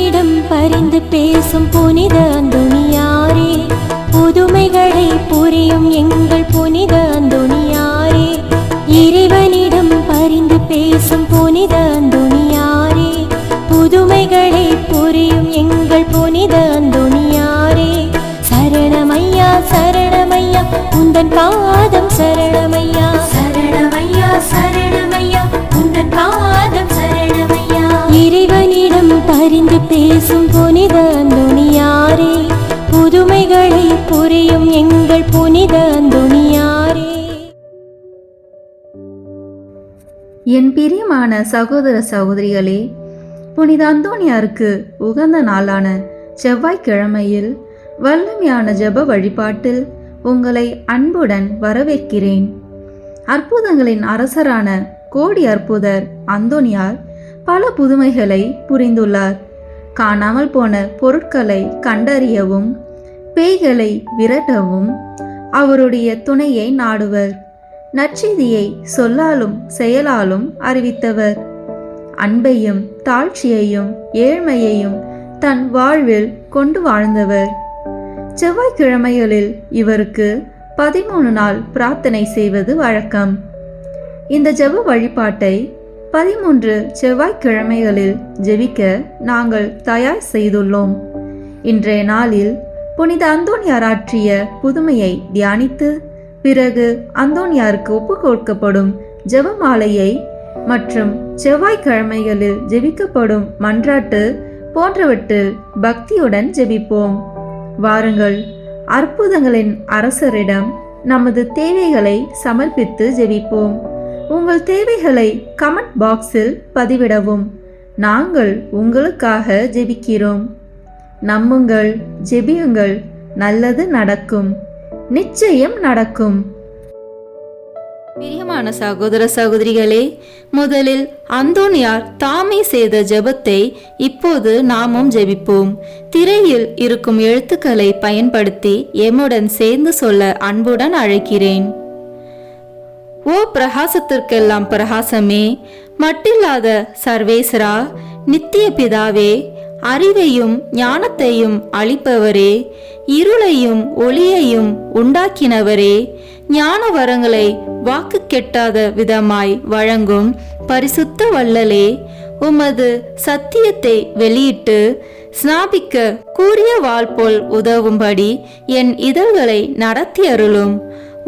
இறைவனிடம் பரிந்து பேசும் புனித அந்தோணியாரே, புதுமைகளை புரியும் எங்கள் புனித அந்தோணியாரே. இறைவனிடம் பரிந்து பேசும் புனித அந்தோணியாரே, புதுமைகளை புரியும் எங்கள் புனித அந்தோணியாரே. சரணமையா சரணமையா உந்தன் பாதம் சரணமையா, சரணமையா சரணமையா உந்தன் பாதம் சரணமையா. இறைவனிடம் பரிந்து பேசும் புனித அந்தோணியாரே, புதுமைகளை புரியும் எங்கள் புனித அந்தோணியாரே. என் பிரியமான சகோதர சகோதரிகளே, புனித அந்தோணியாருக்கு உகந்த நாளான செவ்வாய்க்கிழமையில் வல்லமையான ஜெப வழிபாட்டில் உங்களை அன்புடன் வரவேற்கிறேன். அற்புதங்களின் அரசரான கோடி அற்புதர் அந்தோணியார் பல புதுமைகளை புரிந்துள்ளார். காணாமல் போன பொருட்களை கண்டறியவும் பேய்களை விரட்டவும் அவருடைய துணையை நாடுவர். நற்செய்தியை சொல்லாலும் செயலாலும் அறிவித்தவர். அன்பையும் தாழ்ச்சியையும் ஏழ்மையையும் தன் வாழ்வில் கொண்டு வாழ்ந்தவர். செவ்வாய்க்கிழமைகளில் இவருக்கு 13 நாள் பிரார்த்தனை செய்வது வழக்கம். இந்த ஜெப வழிபாட்டை 13 செவ்வாய்க்கிழமைகளில் ஜெபிக்க நாங்கள் தயார் செய்துள்ளோம். இன்றைய நாளில் புனித அந்தோணியார் ஆற்றிய புதுமையை தியானித்து பிறகு அந்தோணியாருக்கு ஒப்பு கொடுக்கப்படும் ஜெபமாலையை மற்றும் செவ்வாய்க்கிழமைகளில் ஜெபிக்கப்படும் மன்றாட்டு போன்றவற்றில் பக்தியுடன் ஜெபிப்போம். வாருங்கள், அற்புதங்களின் அரசரிடம் நமது தேவைகளை சமர்ப்பித்து ஜெபிப்போம். உங்கள் தேவைகளை கமெண்ட் பாக்ஸில் பதிவிடவும். நாங்கள் உங்களுக்காக ஜெபிக்கிறோம். நம்புங்கள், ஜெபியுங்கள், நல்லது நடக்கும், நிச்சயம் நடக்கும். பிரியமான சகோதர சகோதரிகளே, முதலில் அந்தோணியார் தாமே செய்த ஜெபத்தை இப்போது நாமும் ஜெபிப்போம். திரையில் இருக்கும் எழுத்துக்களை பயன்படுத்தி எம்முடன் சேர்ந்து சொல்ல அன்புடன் அழைக்கிறேன். ஓ பிரகாசத்திற்கெல்லாம் பிரகாசமே, மட்டில்லாத சர்வேஸ்வரா, நித்திய பிதாவே, அறிவையும் ஞானத்தையும் அளிப்பவரே, இருளையும் ஒளியையும் உண்டாக்கினவரே, ஞான வரங்களை வாக்கு கெட்டாத விதமாய் வழங்கும் பரிசுத்த வள்ளலே, உமது சத்தியத்தை வெளியிட்டு ஸ்நாபிக்க கூறிய வாள் போல் உதவும்படி என் இதழ்களை நடத்தி அருளும்.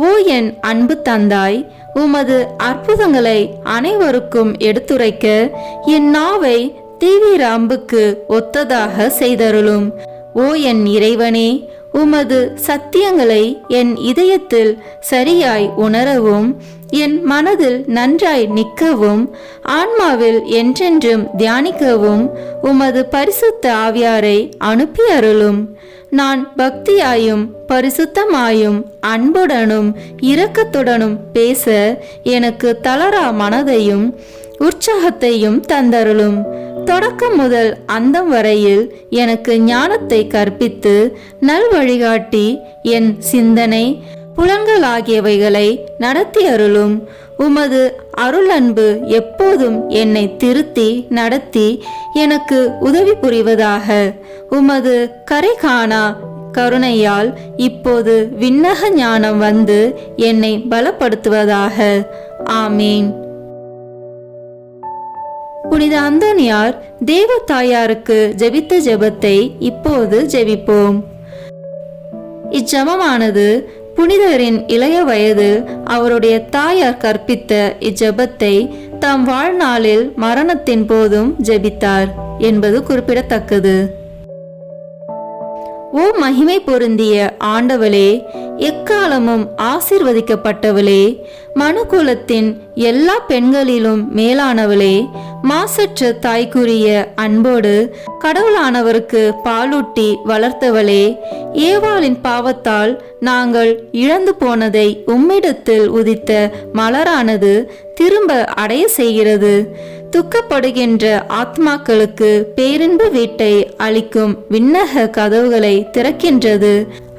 ஓ என் அன்பு தந்தாய், உமது அற்புதங்களை அனைவருக்கும் எடுத்துரைக்க என் நாவை தீவிர அம்புக்கு ஒத்ததாக செய்தருளும். ஓ என் இறைவனே, உமது சத்தியங்களை என் இதயத்தில் சரியாய் உணரவும் என் மனதில் நன்றாய் நிற்கவும் ஆன்மாவில் என்றென்றும் தியானிக்கவும் உமது பரிசுத்த ஆவியாரை அனுப்பி அருளும். நான் பக்தியாயும் பரிசுத்தமாயும் அன்புடனும் இரக்கத்துடனும் பேச எனக்கு தளரா மனதையும் உற்சாகத்தையும் தந்தருளும். தொடக்கம் முதல் அந்தம் வரையில் எனக்கு ஞானத்தை கற்பித்து நல் வழிகாட்டி என் சிந்தனை புலன்கள் ஆகியவைகளை நடத்தி அருளும். உமது அருள் அன்பு எப்போதும் என்னை திருத்தி நடத்தி எனக்கு உதவி புரிவதாக. உமது கரை காணா கருணையால் இப்போது விண்ணக ஞானம் வந்து என்னை பலப்படுத்துவதாக. ஆமீன். புனித அந்தோணியார் தேவ தாயாருக்கு ஜெபித்த ஜெபத்தை இப்போது ஜெபிப்போம். இச்செபமானது புனிதரின் இளைய வயது அவருடைய தாயார் கற்பித்த இச்செபத்தை தம் வாழ்நாளில் மரணத்தின் போதும் ஜெபித்தார் என்பது குறிப்பிடத்தக்கது. ஓ மகிமை பொருந்திய ஆண்டவளே, எக்காலமும் ஆசீர்வதிக்கப்பட்டவளே, மனுக்குலத்தின் எல்லா பெண்களிலும் மேலானவளே, மாசற்ற தாய்க்குரிய அன்போடு கடவுளானவருக்கு பாலூட்டி வளர்த்தவளே, ஏவாளின் பாவத்தால் நாங்கள் இழந்து போனதை உம்மிடத்தில் உதித்த மலரானது திரும்ப அடைய செய்கிறது. துக்கப்படுகின்ற ஆத்மாக்களுக்கு பேரின்ப வீட்டை அளிக்கும் விண்ணக கதவுகளை திறக்கின்றது.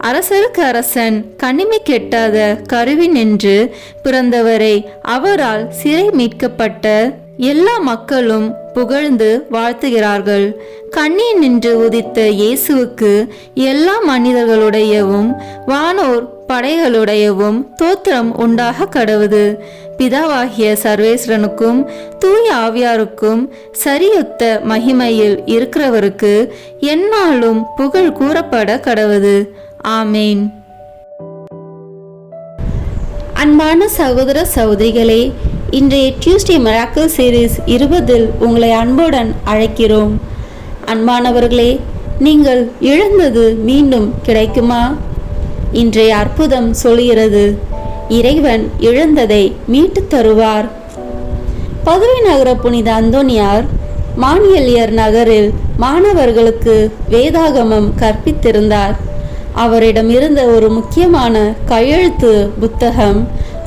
அரசருக்கு அரசன் கனிமை கெட்டாத கருவி நின்று பிறந்தவரை அவரால் சிறை மீட்கப்பட்ட எல்லா மக்களும் புகழ்ந்து வாழ்த்துகிறார்கள். கண்ணில் நின்று உதித்த இயேசுவுக்கு எல்லா மனிதர்களுடையவும் வானோர் படைகளுடையவும் தோத்திரம் உண்டாக கடவுது. பிதாவாகிய சர்வேஸ்வரனுக்கும் தூய ஆவியாருக்கும் சரியுத்த மகிமையில் இருக்கிறவருக்கு எந்நாளும் புகழ் கூறப்பட கடவுது. ஆமேன். அன்பான சகோதர சகோதரிகளே, இன்றைய டியூஸ்டே மிராக்கிள் சீரீஸ் 20 உங்களை அன்புடன் அழைக்கிறோம். அன்பானவர்களே, நீங்கள் இழந்தது மீண்டும் கிடைக்குமா? இன்றைய அற்புதம் சொல்கிறது, இறைவன் இழந்ததை மீட்டு தருவார். பதுவை நகர புனித அந்தோனியார் மானியலியர் நகரில் மாணவர்களுக்கு வேதாகமம் கற்பித்திருந்தார். அவரிடம் இருந்த ஒரு முக்கியமான கையெழுத்து புத்தகம்,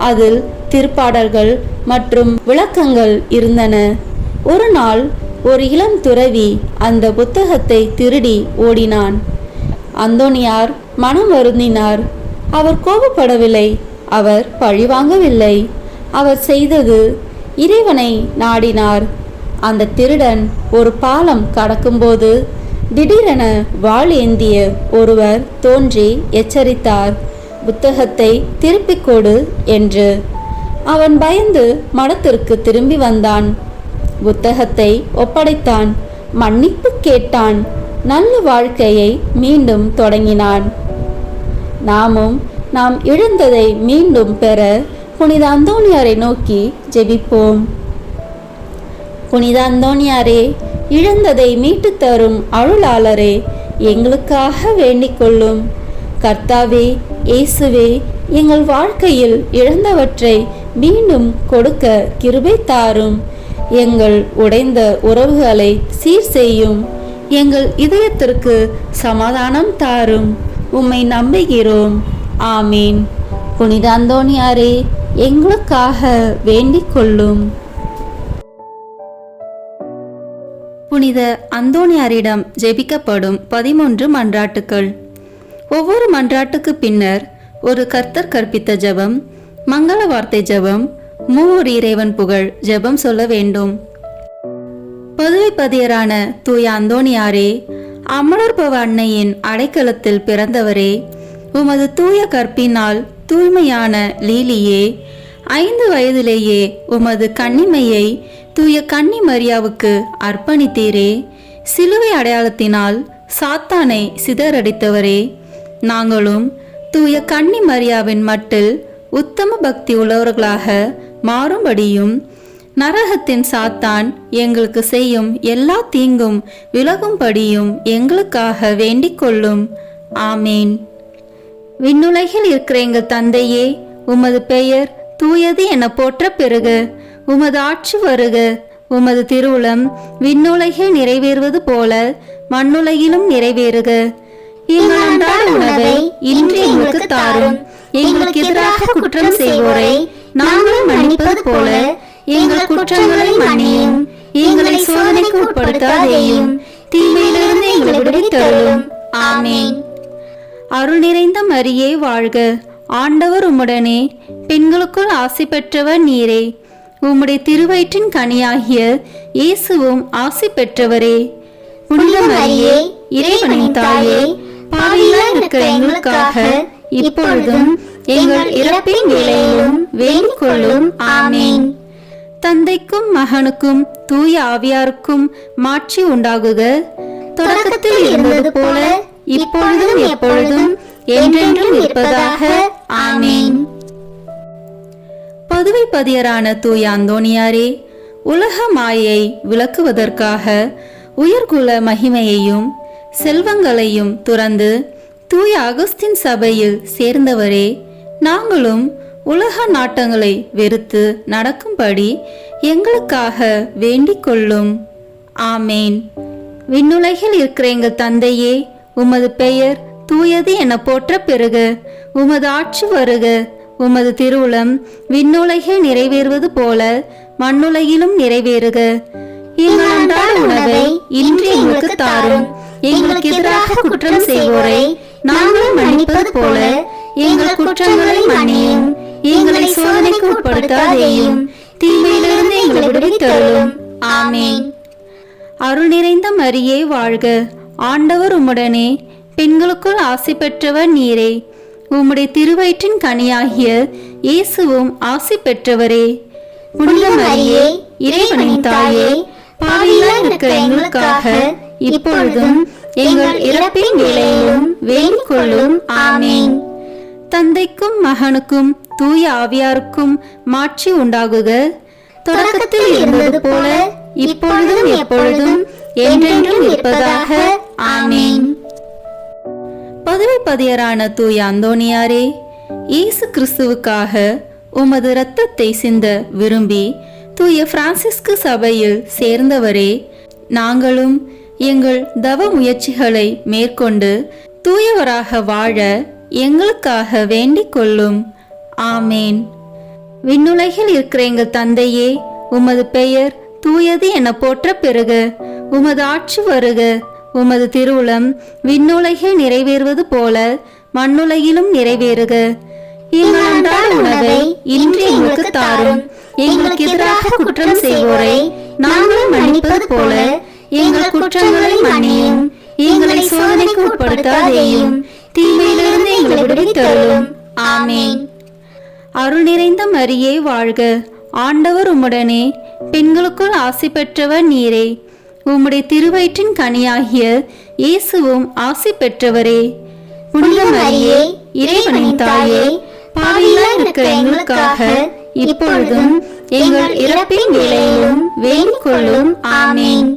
அதில் திருப்பாடல்கள் மற்றும் விளக்கங்கள் இருந்தன. ஒரு நாள் ஒரு இளம் துறவி அந்த புத்தகத்தை திருடி ஓடினான். அந்தோனியார் மனம் வருந்தினார். அவர் கோபப்படவில்லை, அவர் பழிவாங்கவில்லை. அவர் செய்தது, இறைவனை நாடினார். அந்த திருடன் ஒரு பாலம் கடக்கும்போது திடீரென வாள் ஏந்திய ஒருவர் தோன்றி எச்சரித்தார், புத்தகத்தை திருப்பிக் கொடு என்று. அவன் பயந்து மடத்திற்கு திரும்பி வந்தான். புத்தகத்தை ஒப்படைத்தான், மன்னிப்பு கேட்டான், நல்ல வாழ்க்கையை மீண்டும் தொடங்கினான். நாம் இழந்ததை மீண்டும் பெற புனித அந்தோனியாரை நோக்கி ஜெபிப்போம். புனித அந்தோனியாரே, இழந்ததை மீட்டு தரும் அருளாளரே, எங்களுக்காக வேண்டிக் கொள்ளும். கர்த்தாவே, இயேசுவே, எங்கள் வாழ்க்கையில் இழந்தவற்றை மீண்டும் கொடுக்க கிருபை தாரும். எங்கள் உடைந்த உறவுகளை சீர் செய்யும். எங்கள் இதயத்திற்கு சமாதானம் தாரும். உம்மை நம்புகிறோம். ஆமீன். புனித அந்தோனியாரே, எங்களுக்காக வேண்டிக் கொள்ளும். புனித அந்தோனியாரிடம் ஜெபிக்கப்படும் 13 மன்றாட்டுக்கள். ஒவ்வொரு மன்றாட்டுக்கு பின்னர் ஒரு கர்த்தர் கற்பித்த ஜெபம், மங்கள வார்த்தை ஜெபம், மூவர் இறைவன் புகழ் ஜெபம் சொல்ல வேண்டும். பதுவை பதியரான தூய அந்தோனியாரே, அமலர்பவ அன்னையின் அடைக்கலத்தில் பிறந்தவரே, உமது தூய கற்பினால் தூய்மையான லீலியே, 5 வயதிலேயே உமது கன்னிமையை தூய கன்னி மரியாவுக்கு அர்ப்பணித்தீரே. சிலுவை அடையாளத்தினால் சாத்தானை சிதறடித்தவரே, நாங்களும் தூய கன்னி மரியாவின் மட்டில் உத்தம பக்தி உள்ளவர்களாக மாறும்படியும் நரகத்தின் சாத்தான் எங்களுக்கு செய்யும் எல்லா தீங்கும் விலகும்படியும் எங்களுக்காக வேண்டிக் கொள்ளும். ஆமேன். விண்ணுலகில் இருக்கிற எங்கள் தந்தையே, உமது பெயர் தூயது என போற்ற பெறுக. உமது ஆட்சி வருக. உமது திருவுளம் விண்ணுலகில் நிறைவேறுவது போல மண்ணுலகிலும் நிறைவேறுக. எங்கள் அன்றாட உணவை இன்று எங்களுக்கு தாரும். எங்களுக்கு எதிராக குற்றம் செய்வோரை நாங்கள் மன்னிப்பது போல எங்கள் குற்றங்களை மன்னியும். எங்களை சோதனைக்கு உட்படுத்தாதேயும், தீமையிலிருந்து எங்களை விடுவித்தருளும். ஆமேன். அருள் நிறைந்த மரியே வாழ்க. ஆண்டவர் உம்முடனே, பெண்களுக்குள் ஆசி பெற்றவர் நீரே. உம்முடைய திருவயிற்றின் கனியாகிய இயேசுவும் ஆசி பெற்றவரே. புனித மரியே, இறைவனின் தாயே, பாவிகளாய் இருக்கிற எங்களுக்காக இப்பொழுதும் எங்கள் இறப்பின் வேளையிலும் வேண்டிக் கொள்ளும். ஆமேன். தந்தைக்கும் மகனுக்கும் தூய ஆவியாருக்கும் மாட்சி உண்டாகுக. தொடக்கத்தில் இருந்தது போல இப்பொழுதும் எப்பொழுதும் என்றென்றும் இருப்பதாக. ஆமேன். பதுவை பதியரான தூய அந்தோனியாரே, உலக மாயை விளக்குவதற்காக உயர்குல மகிமையையும் செல்வங்களையும் துறந்து தூய அகஸ்தின் சபையில் சேர்ந்தவரே, நாங்களும் உலக நாட்டங்களை வெறுத்து நடக்கும்படி எங்களுக்காக வேண்டிக் கொள்ளும். ஆமேன். விண்ணுலகில் இருக்கிற எங்கள் தந்தையே, உமது பெயர் தூயது என போற்ற பெறுக. உமது ஆட்சி வருக. உமது திருவுளம் விண்ணுலகில் நிறைவேறுவது போல மண்ணுலகிலும் நிறைவேறுக. எங்கள் அன்றாட உணவை இன்று எங்களுக்கு தாரும். எங்களுக்கு எதிராக குற்றம் செய்வோரை நாங்கள் மன்னிப்பது போல எங்கள் குற்றங்களை மன்னியும். எங்களை சோதனைக்கு உட்படுத்தாதேயும், தீமையிலிருந்து எங்களை விடுவித்தருளும். ஆமேன். அருள் நிறைந்த மரியே வாழ்க, ஆண்டவர் உம்முடனே, பெண்களுக்குள் ஆசி பெற்றவர் நீரே. உம்முடைய திருவயிற்றின் கனியாகிய இயேசுவும் ஆசி பெற்றவரே. புனித மரியே, இறைவனின் தாயே, பாவிகளாய் இருக்கிற எங்களுக்காக இப்பொழுதும் எங்கள் இறப்பின் வேளையிலும் வேண்டிக் கொள்ளும். ஆமேன். தந்தைக்கும் மகனுக்கும் தூய ஆவியாருக்கும் மாட்சி உண்டாகுக, தொடக்கத்தில் இருந்தது போல இப்பொழுதும் எப்பொழுதும் என்றென்றும் இருப்பதாக. ஆமேன். பதவி பதியரான தூய அந்தோணியாரே, இயேசு கிறிஸ்துவுக்காக உமது இரத்தத்தை சிந்த விரும்பி தூய பிரான்சிஸ்கு சபையில் சேர்ந்தவரே, நாங்களும் எங்கள் தவ முயற்சிகளை மேற்கொண்டு தூயவராக வாழ எங்களுக்காக வேண்டிக் கொள்ளும். ஆமேன். விண்ணுலகில் இருக்கிற எங்கள் தந்தையே, உமது பெயர் தூயது என போற்ற பெறுக. உமது ஆட்சி வருக. உமது திருவுளம் விண்ணுலகில் நிறைவேறுவது போல மண்ணுலகிலும் நிறைவேறுக. எங்கள் அன்றாட உணவை இன்று எங்களுக்கு தாரும். எங்களுக்கு எதிராக குற்றம் செய்வோரை நாங்கள் மன்னிப்பது போல எங்கள் குற்றங்களை மன்னியும். எங்களை சோதனைக்கு உட்படுத்தாதேயும், தீமையிலிருந்து எங்களை விடுவித்தருளும். ஆமேன். அருள் நிறைந்த மரியே வாழ்க, ஆண்டவர் உம்முடனே, பெண்களுக்குள் ஆசி பெற்றவர் நீரே. உம்முடைய திருவயிற்றின் கனியாகிய இயேசுவும் ஆசி பெற்றவரே. புனித மரியே, இறைவனின் தாயே, பாவிகளாய் இருக்கிற எங்களுக்காக இப்பொழுதும் எங்கள் இறப்பின் வேளையிலும் வேண்டிக் கொள்ளும். ஆமேன்.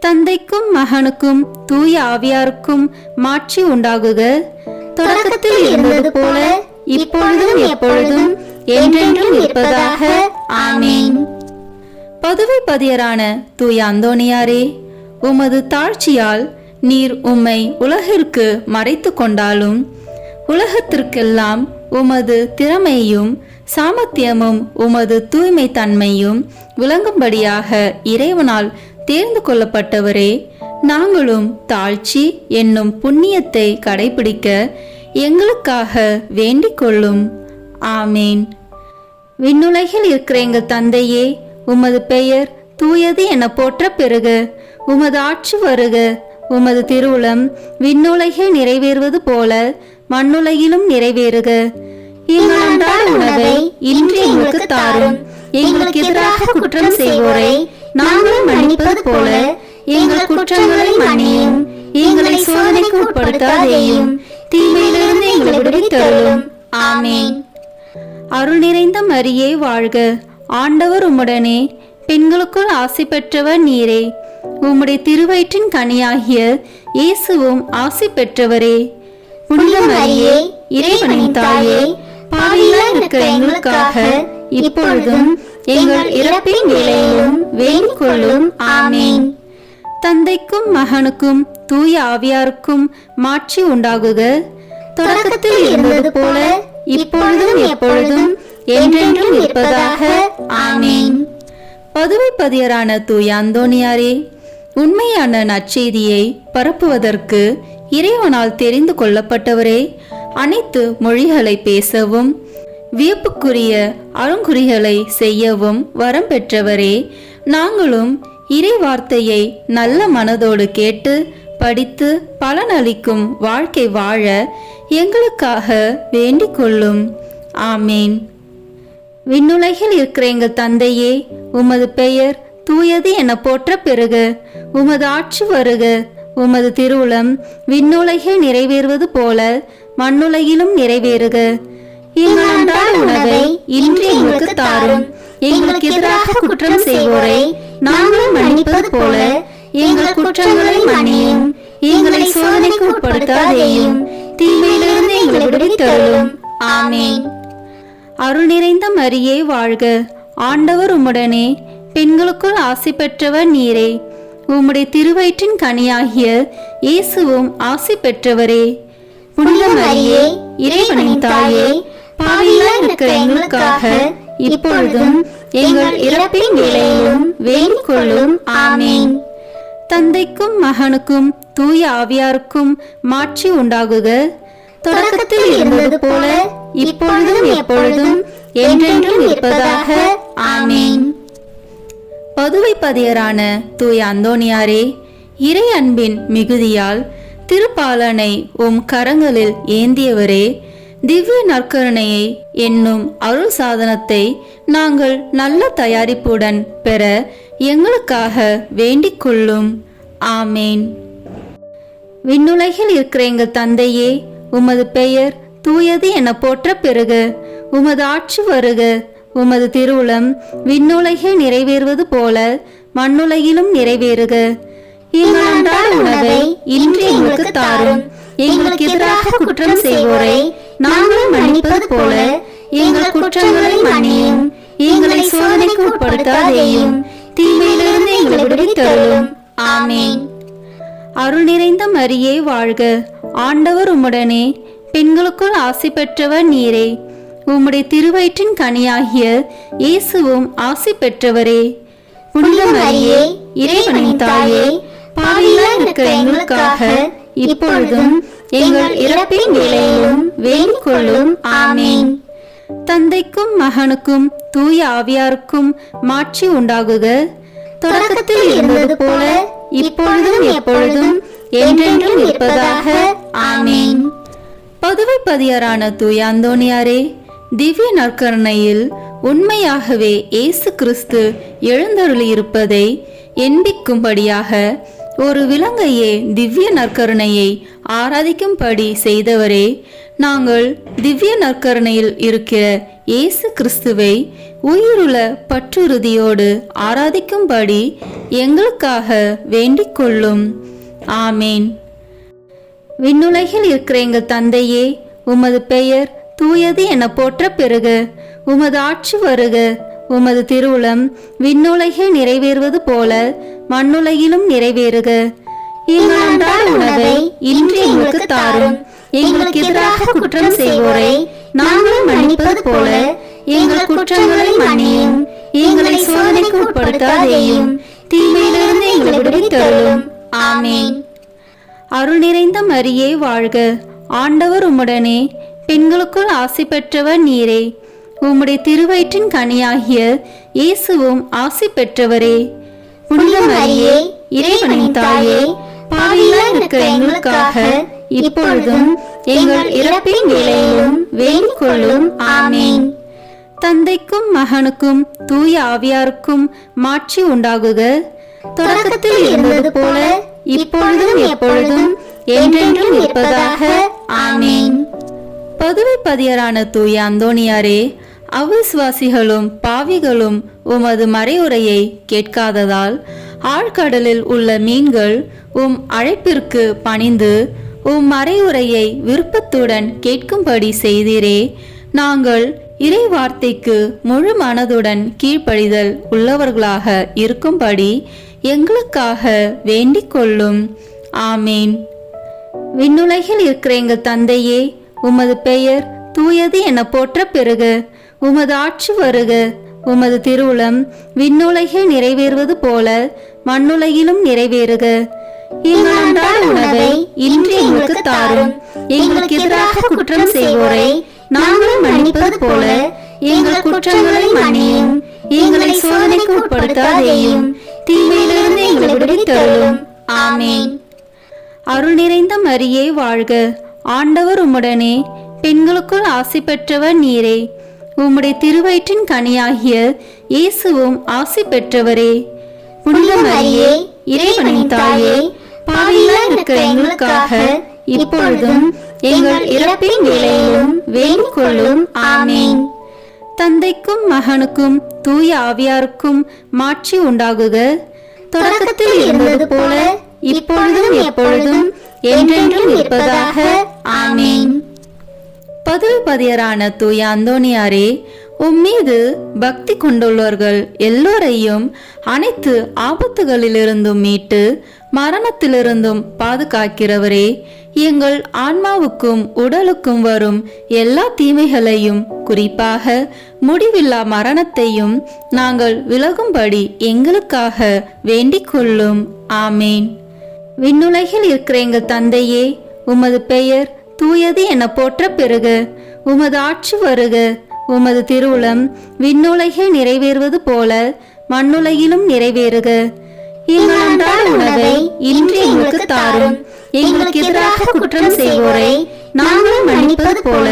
தந்தைக்கும் மகனுக்கும் தூய ஆவியாருக்கும் மாட்சி உண்டாகுக, தொடக்கத்தில் இருந்தது போல இப்பொழுதும் எப்பொழுதும் என்றென்றும் இருப்பதாக. ஆமேன். பதவி பதியரான தூய அந்தோணியாரே, உமது தாழ்ச்சியால் நீர் உம்மை உலகிற்கு மறைத்து கொண்டாலும் உலகத்திற்கெல்லாம் உமது திறமையும் சாமர்த்தியமும் உமது தூய்மை தன்மையும் விளங்கும்படியாக இறைவனால் தேர்ந்து கொள்ளப்பட்டவரே, நாங்களும் தாழ்ச்சி என்னும் புண்ணியத்தை கடைபிடிக்க எங்களுக்காக வேண்டிக் கொள்ளும். ஆமேன். விண்ணுலகில் இருக்கிற எங்கள் தந்தையே, உமது பெயர் தூயது என போற்ற பெறுக. உமது ஆட்சி வருக. உமது திருவுளம் விண்ணுலகில் நிறைவேறுவது போல மண்ணுலகிலும் நிறைவேறுக. எங்கள் அன்றாட உணவை இன்று எங்களுக்கு தாரும். எங்களுக்கு எதிராக குற்றம் செய்வோரை நாங்கள் மன்னிப்பது போல எங்கள் குற்றங்களை மன்னியும். எங்களை சோதனைக்கு உட்படுத்தாதேயும், தீமையிலிருந்து எங்களை விடுவித்தருளும். ஆமேன். அருள் நிறைந்த மரியே வாழ்க, ஆண்டவர் உம்முடனே, பெண்களுக்குள் ஆசி பெற்றவர் நீரே. உம்முடைய திருவயிற்றின் கனியாகிய இயேசுவும் ஆசி பெற்றவரே. புனித மரியே, இறைவனின் தாயே, பாவிகளாய் இருக்கிற எங்களுக்காக இப்பொழுதும் எங்கள் இறப்பின் வேளையிலும் வேண்டிக் கொள்ளும். ஆமேன். தந்தைக்கும் மகனுக்கும் தூய ஆவியாருக்கும் மாட்சி உண்டாகுக, தொடக்கத்தில் இருந்தது போல இப்பொழுதும் எப்பொழுதும் என்றென்றும் இருப்பதாக. ஆமேன். பதவி பதியரான தூய அந்தோணியாரே, உண்மையான நற்செய்தியை பரப்புவதற்கு இறைவனால் தெரிந்து கொள்ளப்பட்டவரே, அனைத்து மொழிகளை பேசவும் வியப்புக்குரிய அருங்குறிகளை செய்யவும் வரம் பெற்றவரே, நாங்களும் இறை வார்த்தையை நல்ல மனதோடு கேட்டு படித்து பலனளிக்கும் வாழ்க்கை வாழ எங்களுக்காக வேண்டிக் கொள்ளும். ஆமேன். விண்ணுலகில் இருக்கிற எங்கள் தந்தையே, உமது பெயர் தூயது என போற்ற பெறுக. உமது ஆட்சி வருக. உமது திருவுளம் விண்ணுலகில் நிறைவேறுவது போல மண்ணுலகிலும் நிறைவேறுக. எங்கள் அன்றாட உணவை இன்று எங்களுக்கு தாரும். எங்களுக்கு எதிராக குற்றம் செய்வோரை நாங்கள் மன்னிப்பது போல எங்கள் குற்றங்களை மன்னியும். எங்களை சோதனைக்கு உட்படுத்தாதேயும், தீமையிலிருந்து எங்களை விடுவித்தருளும். ஆமேன். அருள் நிறைந்த மரியே வாழ்க, ஆண்டவர் உம்முடனே, பெண்களுக்குள் ஆசி பெற்றவர் நீரே. உம்முடைய திருவயிற்றின் கனியாகிய இயேசுவும் ஆசி பெற்றவரே. புனித மரியே, இறைவனின் தாயே, பாவிகளாய் இருக்கிற எங்களுக்காக இப்பொழுதும் எங்கள் இறப்பின் வேளையிலும் வேண்டிக் கொள்ளும். ஆமேன். தந்தைக்கும் மகனுக்கும் தூய ஆவியாருக்கும் மாட்சி உண்டாகுக, தொடக்கத்தில் இருந்தது போல இப்பொழுதும் எப்பொழுதும் என்றென்றும் இருப்பதாக. ஆமேன். பதுவை பதியரான தூய அந்தோணியாரே, இறை அன்பின் மிகுதியால் திருப்பாலனை உம் கரங்களில் ஏந்தியவரே, திவ்ய நற்கருணையை என்னும் அருள் சாதனத்தை நாங்கள் நல்ல தயாரிப்புடன் பெற எங்களுக்காக வேண்டிக் கொள்ளும். ஆமேன். விண்ணுலகில் இருக்கிற எங்கள் தந்தையே, உமது பெயர் தூயது என போற்ற பெறுக. உமது ஆட்சி வருக. உமது திருவுளம் விண்ணுலகில் நிறைவேறுவது போல மண்ணுலகிலும் நிறைவேறுக. எங்கள் அன்றாட உணவை இன்று எங்களுக்கு தாரும். எங்களுக்கு எதிராக குற்றம் செய்வோரை நாங்கள் மன்னிப்பது போல எங்கள் குற்றங்களை மன்னியும். எங்களை சோதனைக்கு உட்படுத்தாதேயும், தீமையிலிருந்து எங்களை விடுவித்தருளும். ஆமேன். அருள் நிறைந்த மரியே வாழ்க. ஆண்டவர் உம்முடனே, பெண்களுக்குள் ஆசி பெற்றவர் நீரே. உம்முடைய திருவயிற்றின் கனியாகிய இயேசுவும் ஆசி பெற்றவரே. புனித மரியே, இறைவனின் தாயே, பாவிகளாய் இருக்கிற எங்களுக்காக இப்பொழுதும் எங்கள் இறப்பின் வேளையிலும் வேண்டிக் கொள்ளும். ஆமேன். தந்தைக்கும் மகனுக்கும் தூய ஆவியாருக்கும் மாட்சி உண்டாகுக. தொடக்கத்தில் இருந்தது போல இப்பொழுதும் எப்பொழுதும் என்றென்றும் இருப்பதாக. ஆமேன். பதுவை பதியரான தூய அந்தோணியாரே, திவ்ய நற்கருணையில் உண்மையாகவே இயேசு கிறிஸ்து எழுந்தருளியிருப்பதை எண்பிக்கும்படியாக ஒரு விலங்கையே திவ்ய நற்கருணையை ஆராதிக்கும்படி செய்தவரே, நாங்கள் திவ்ய நற்கருணையில் இருக்கிற இயேசு கிறிஸ்துவை உயிருள்ள பற்றுறுதியோடு ஆராதிக்கும்படி எங்களுக்காக வேண்டிக் கொள்ளும். ஆமேன். விண்ணுலகில் இருக்கிற எங்கள் தந்தையே, உமது பெயர் தூயது என போற்ற பெறுக. உமது ஆட்சி வருக. உமது திருவுளம் விண்ணுலகில் நிறைவேறுவது போல மண்ணுலகிலும் நிறைவேறுக. எங்கள் அன்றாட உணவை இன்று எங்களுக்கு தாரும். எங்களுக்கு எதிராக குற்றம் செய்வோரை நாங்கள் மன்னிப்பது போல எங்கள் குற்றங்களை மன்னியும். எங்களை சோதனைக்கு உட்படுத்தாதேயும், தீமையிலிருந்து எங்களை விடுவித்தருளும். ஆமேன். அருள் நிறைந்த மரியே வாழ்க. ஆண்டவர் உம்முடனே, பெண்களுக்குள் ஆசி பெற்றவர் நீரே. உம்முடைய திருவயிற்றின் கனியாகிய இயேசுவும் ஆசி பெற்றவரே. புனித மரியே, இறைவனின் தாயே, பாவிகளாய் இருக்கிற எங்களுக்காக இப்பொழுதும் எங்கள் இறப்பின் வேளையிலும் வேண்டிக் கொள்ளும். ஆமேன். தந்தைக்கும் மகனுக்கும் தூய ஆவியாருக்கும் மாட்சி உண்டாகுக. தொடக்கத்தில் இருந்தது போல இப்பொழுதும் எப்பொழுதும் என்றென்றும் இருப்பதாக. ஆமேன். பதுவை பதியரான தூய அந்தோணியாரே, அவிசுவாசிகளும் பாவிகளும் உமது மறையுரையை கேட்காததால் ஆழ்கடலில் உள்ள மீன்கள் உம் அழைப்பிற்கு பணிந்து உம் மறையுரையை விருப்பத்துடன் கேட்கும்படி செய்தீரே. நாங்கள் இறை வார்த்தைக்கு முழு மனதுடன் கீழ்ப்படிதல் உள்ளவர்களாக இருக்கும்படி எங்களுக்காக வேண்டிக் கொள்ளும். ஆமேன். விண்ணுலகில் இருக்கிற எங்கள் தந்தையே, உமது பெயர் தூயது என போற்ற பெறுக. உமது ஆட்சி வருக. உமது திருவுளம் விண்ணுலகில் நிறைவேறுவது போல மண்ணுலகிலும் நிறைவேறுக. எங்கள் அன்றாட உணவை இன்று எங்களுக்கு தாரும். எங்களுக்கு எதிராக குற்றம் செய்வோரை நாங்கள் மன்னிப்பது போல எங்கள் குற்றங்களை மன்னியும். எங்களை சோதனைக்கு உட்படுத்தாதேயும், தீமையிலிருந்து எங்களை விடுவித்தருளும். ஆமேன். அருள் நிறைந்த மரியே வாழ்க. ஆண்டவர் உம்முடனே, பெண்களுக்குள் ஆசி பெற்றவர் நீரே. உம்முடைய திருவயிற்றின் கனியாகிய இயேசுவும் ஆசி பெற்றவரே. புனித மரியே, இறைவனின் தாயே, பாவிகளாய் இருக்கிற எங்களுக்காக இப்பொழுதும் எங்கள் இறப்பின் வேளையிலும் வேண்டிக் கொள்ளும். ஆமேன். தந்தைக்கும் மகனுக்கும் தூய ஆவியாருக்கும் மாட்சி உண்டாகுக. தொடக்கத்தில் இருந்தது போல இப்பொழுதும் எப்பொழுதும் என்றென்றும் இருப்பதாக. ஆமேன். பதுவை பதியரான தூய அந்தோணியாரே, உம்மீது பக்தி கொண்டுள்ளவர்கள் எல்லோரையும் அனைத்து ஆபத்துகளிலிருந்தும் மீட்டு மரணத்திலிருந்தும் பாதுகாக்கிறவரே, எங்கள் ஆன்மாவுக்கும் உடலுக்கும் வரும் எல்லா தீமைகளையும் குறிப்பாக முடிவில்லா மரணத்தையும் நாங்கள் விலகும்படி எங்களுக்காக வேண்டிக் கொள்ளும். ஆமேன். விண்ணுலகில் இருக்கிற எங்கள் தந்தையே, உமது பெயர் தூயது என போற்ற பெறுக. உமது ஆட்சி வருக. உமது திருவுளம் விண்ணுலகில் நிறைவேறுவது போல மண்ணுலகிலும் நிறைவேறுக. எங்கள் அன்றாட உணவை இன்று எங்களுக்கு தாரும். எங்களுக்கு எதிராக குற்றம் செய்வோரை நாங்கள் மன்னிப்பது போல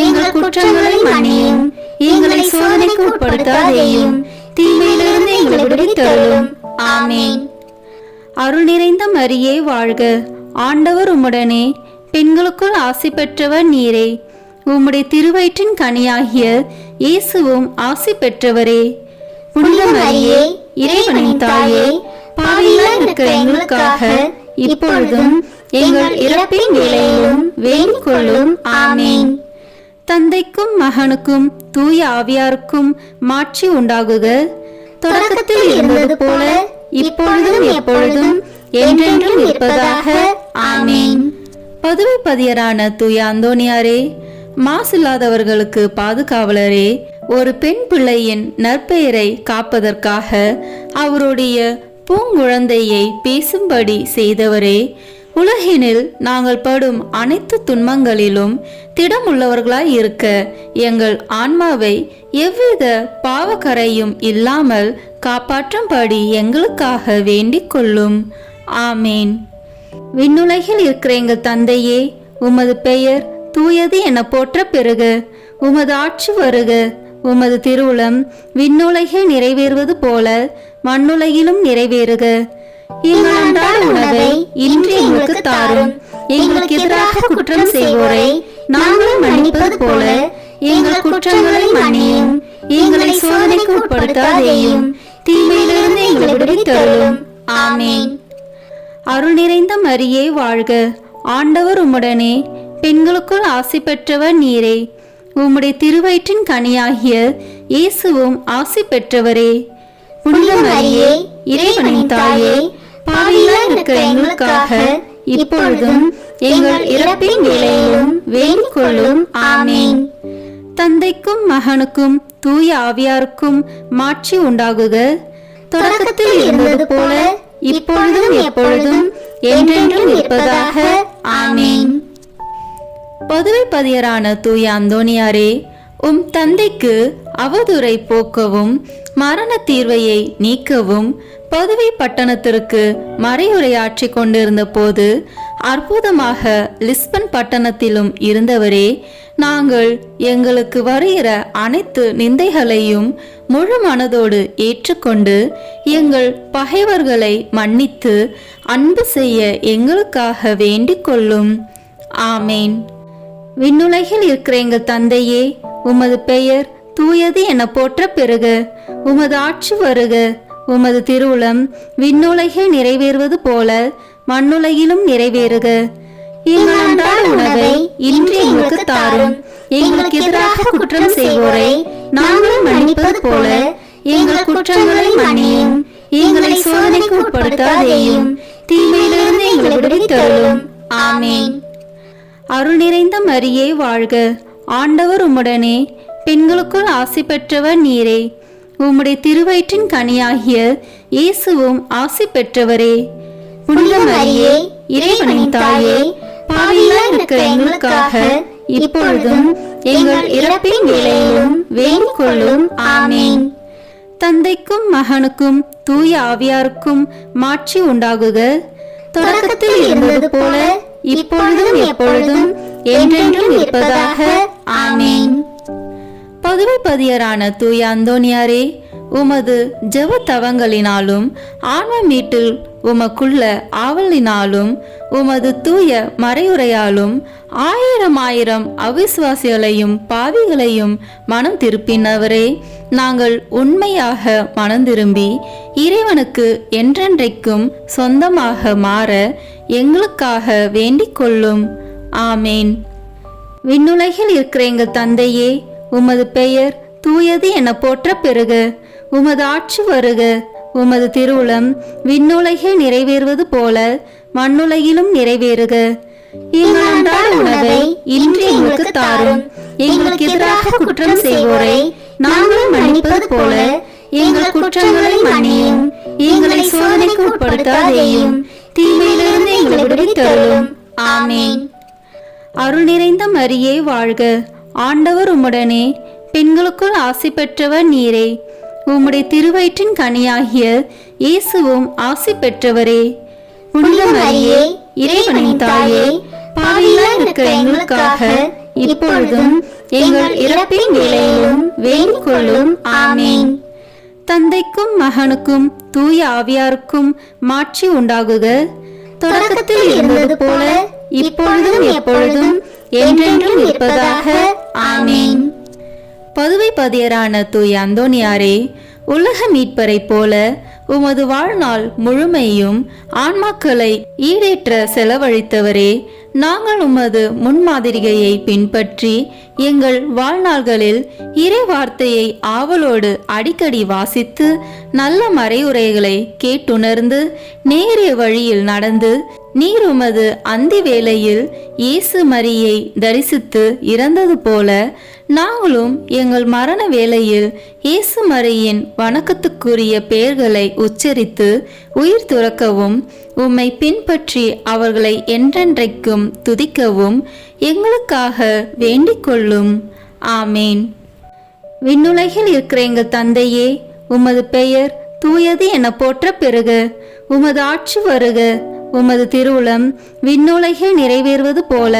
எங்கள் குற்றங்களை மன்னியும். எங்களை சோதனைக்கு உட்படுத்தாதேயும், தீமையிலிருந்து எங்களை விடுவித்தருளும். ஆமென். அருள் நிறைந்த மரியே வாழ்க. ஆண்டவர் உம்முடனே, பெண்களுக்குள் ஆசி பெற்றவர் நீரே. உம்முடைய திருவயிற்றின் கனியாகிய இயேசுவும் ஆசி பெற்றவரே. புனித மரியே, இறைவனின் தாயே, பாவிகளாய் இருக்கிற எங்களுக்காக இப்பொழுதும் எங்கள் இறப்பின் வேளையிலும் வேண்டிக் கொள்ளும். ஆமென். தந்தைக்கும் மகனுக்கும் தூய ஆவியாருக்கும் மாட்சி உண்டாகுக. தொடக்கத்தில் இருந்தது போல இப்பொழுதும் எப்பொழுதும் என்றென்றும் இருப்பதாக. ஆமென். பதுவை பதியரான தூய அந்தோனியாரே, மாசில்லாதவர்களுக்கு பாதுகாவலரே, ஒரு பெண் பிள்ளையின் நற்பெயரை காப்பதற்காக அவருடைய பூங்குழந்தையை பேசும்படி செய்தவரே, உலகினில் நாங்கள் படும் அனைத்து துன்பங்களிலும் திடமுள்ளவர்களாய் இருக்க எங்கள் ஆன்மாவை எவ்வித பாவக்கரையும் இல்லாமல் காப்பாற்றும்படி எங்களுக்காக வேண்டிக் கொள்ளும். ஆமேன். விண்ணுலகில் இருக்கிற எங்கள் தந்தையே, உமது பெயர் தூயது என போற்ற பெறுக. உமது ஆட்சி வருக. உமது திருவுளம் விண்ணுலகில் நிறைவேறுவது போல மண்ணுலகிலும் நிறைவேறுக. எங்கள் அன்றாட உணவை இன்று எங்களுக்கு தாரும். எங்களுக்கு எதிராக குற்றம் செய்வோரை நாங்கள் மன்னிப்பது போல எங்கள் குற்றங்களை மன்னியும். எங்களை சோதனைக்கு உட்படுத்தாதேயும், தீமையிலிருந்து எங்களை விடுவித்தருளும். ஆமென். அருள் நிறைந்த மரியே வாழ்க. ஆண்டவர் உம்முடனே, பெண்களுக்குள் ஆசி பெற்றவர் நீரே. உம்முடைய திருவயிற்றின் கனியாகிய இயேசுவும் ஆசி பெற்றவரே. புனித மரியே, இறைவனின் தாயே, பாவிகளாய் இருக்கிற எங்களுக்காக இப்பொழுதும் எங்கள் இறப்பின் வேளையிலும் வேண்டிக் கொள்ளும். ஆமென். தந்தைக்கும் மகனுக்கும் தூய ஆவியாருக்கும் மாட்சி உண்டாகுக. தொடக்கத்தில் இருந்தது போல இப்பொழுதும் எப்பொழுதும் என்றென்றும் இருப்பதாக. ஆமென். பதுவை பதியரான தூய அந்தோனியாரே, உம் தந்தைக்கு அவதூறை போக்கவும் மரண தீர்வையை நீக்கவும் பதுவை பட்டணத்திற்கு மறையுரையாற்றி கொண்டிருந்த போது அற்புதமாக லிஸ்பன் பட்டணத்திலும் இருந்தவரே, நாங்கள் எங்களுக்கு வருகிற அனைத்து நிந்தைகளையும் முழு மனதோடு ஏற்றுக்கொண்டு எங்கள் பகைவர்களை மன்னித்து அன்பு செய்ய எங்களுக்காக வேண்டிக் கொள்ளும். ஆமேன். விண்ணுலகில் இருக்கிற எங்கள் தந்தையே, உமது பெயர் தூயது என போற்ற பெறுக. உமது ஆட்சி வருக. உமது திருவுளம் விண்ணுலகில் நிறைவேறுவது போல மண்ணுலகிலும் நிறைவேறுக. எங்கள் அன்றாட உணவை இன்று எங்களுக்கு தாரும். எங்களுக்கு எதிராக குற்றம் செய்வோரை நாங்கள் மன்னிப்பது போல எங்கள் குற்றங்களை மன்னியும். எங்களை சோதனைக்கு உட்படுத்தாதேயும், தீமையிலிருந்து எங்களை விடுவித்தருளும். ஆமென். அருள் நிறைந்த மரியே வாழ்க. ஆண்டவர் உம்முடனே, பெண்களுக்குள் ஆசி பெற்றவர் நீரே. உம்முடைய திருவயிற்றின் கனியாகிய இயேசுவும் ஆசி பெற்றவரே. புனித மரியே, இறைவனின் தாயே, பாவிகளாய் இருக்கிற எங்களுக்காக இப்பொழுதும் எங்கள் இறப்பின் வேளையிலும் வேண்டிக் கொள்ளும். ஆமென். தந்தைக்கும் மகனுக்கும் தூய ஆவியாருக்கும் மாட்சி உண்டாகுக. தொடக்கத்தில் இருந்தது போல இப்பொழுதும் எப்பொழுதும் என்றென்றும் இருப்பதாக. ஆமென். பதுவை பதியரான தூய அந்தோனியாரே, உமது ஜெப தவங்களினாலும் ஆன்ம மீட்டில் உமக்குள்ள ஆவலினாலும் உமது தூய மறையுரையாலும் ஆயிரம் அவிசுவாசிகளையும் பாவிகளையும் மனம் திருப்பினவரே, நாங்கள் உண்மையாக மனம் திரும்பி இறைவனுக்கு என்றென்றைக்கும் சொந்தமாக மாற எங்களுக்காக வேண்டிக் கொள்ளும். ஆமேன். விண்ணுலகில் இருக்கிற எங்கள் தந்தையே, உமது பெயர் தூயது என போற்ற பெறுக. உமது ஆட்சி வருக. உமது திருவுளம் விண்ணுலகில் நிறைவேறுவது போல மண்ணுலகிலும் நிறைவேறுக. எங்கள் அன்றாட உணவை இன்று எங்களுக்கு தாரும். எங்களுக்கு எதிராக குற்றம் செய்வோரை நாங்கள் மன்னிப்பது போல எங்கள் குற்றங்களை மன்னியும். எங்களை சோதனைக்கு உட்படுத்தாதேயும், தீமையிலிருந்து எங்களை விடுவித்தருளும். ஆமென். அருள் நிறைந்த மரியே வாழ்க. ஆண்டவர் உம்முடனே, பெண்களுக்குள் ஆசி பெற்றவர் நீரே. உம்முடைய திருவயிற்றின் கனியாகிய இயேசுவும் ஆசி பெற்றவரே. புனித மரியே, இறைவனின் தாயே, பாவிகளாய் இருக்கிற எங்களுக்காக இப்பொழுதும் எங்கள் இறப்பின் வேளையிலும் வேண்டிக் கொள்ளும். ஆமீன். தந்தைக்கும் மகனுக்கும் தூய ஆவியாருக்கும் மாட்சி உண்டாகுக. தொடக்கத்தில் இருந்தது போல இப்பொழுதும் எப்பொழுதும் என்றென்றும் இருப்பதாக. ஆமீன். பதுவை பதியரான தூய அந்தோனியாரே, உலக மீட்பரை போல உமது வாழ்நாள் முழுமையும் ஆன்மாக்களை ஈடேற்ற செலவழித்தவரே, நாங்கள் உமது முன்மாதிரிகையை பின்பற்றி எங்கள் வாழ்நாள்களில் இறை வார்த்தையை ஆவலோடு அடிக்கடி வாசித்து நல்ல மறையுரைகளை கேட்டுணர்ந்து நேரிய வழியில் நடந்து நீர் உமது அந்தி வேளையில் இயேசு மரியை தரிசித்து இறந்தது போல நாங்களும் எங்கள் மரண வேளையில் இயேசு மரியின் வணக்கத்துக்குரிய பெயர்களை உச்சரித்து உயிர் துறக்கவும் உம்மை பின்பற்றி அவர்களை என்றென்றைக்கும் துதிக்கவும் எங்களுக்காக வேண்டிக் கொள்ளும். ஆமேன். விண்ணுலகில் இருக்கிற எங்கள் தந்தையே, உமது பெயர் தூயது என போற்ற பெறுக. உமது ஆட்சி வருக. உமது திருவுளம் விண்ணுலகில் நிறைவேறுவது போல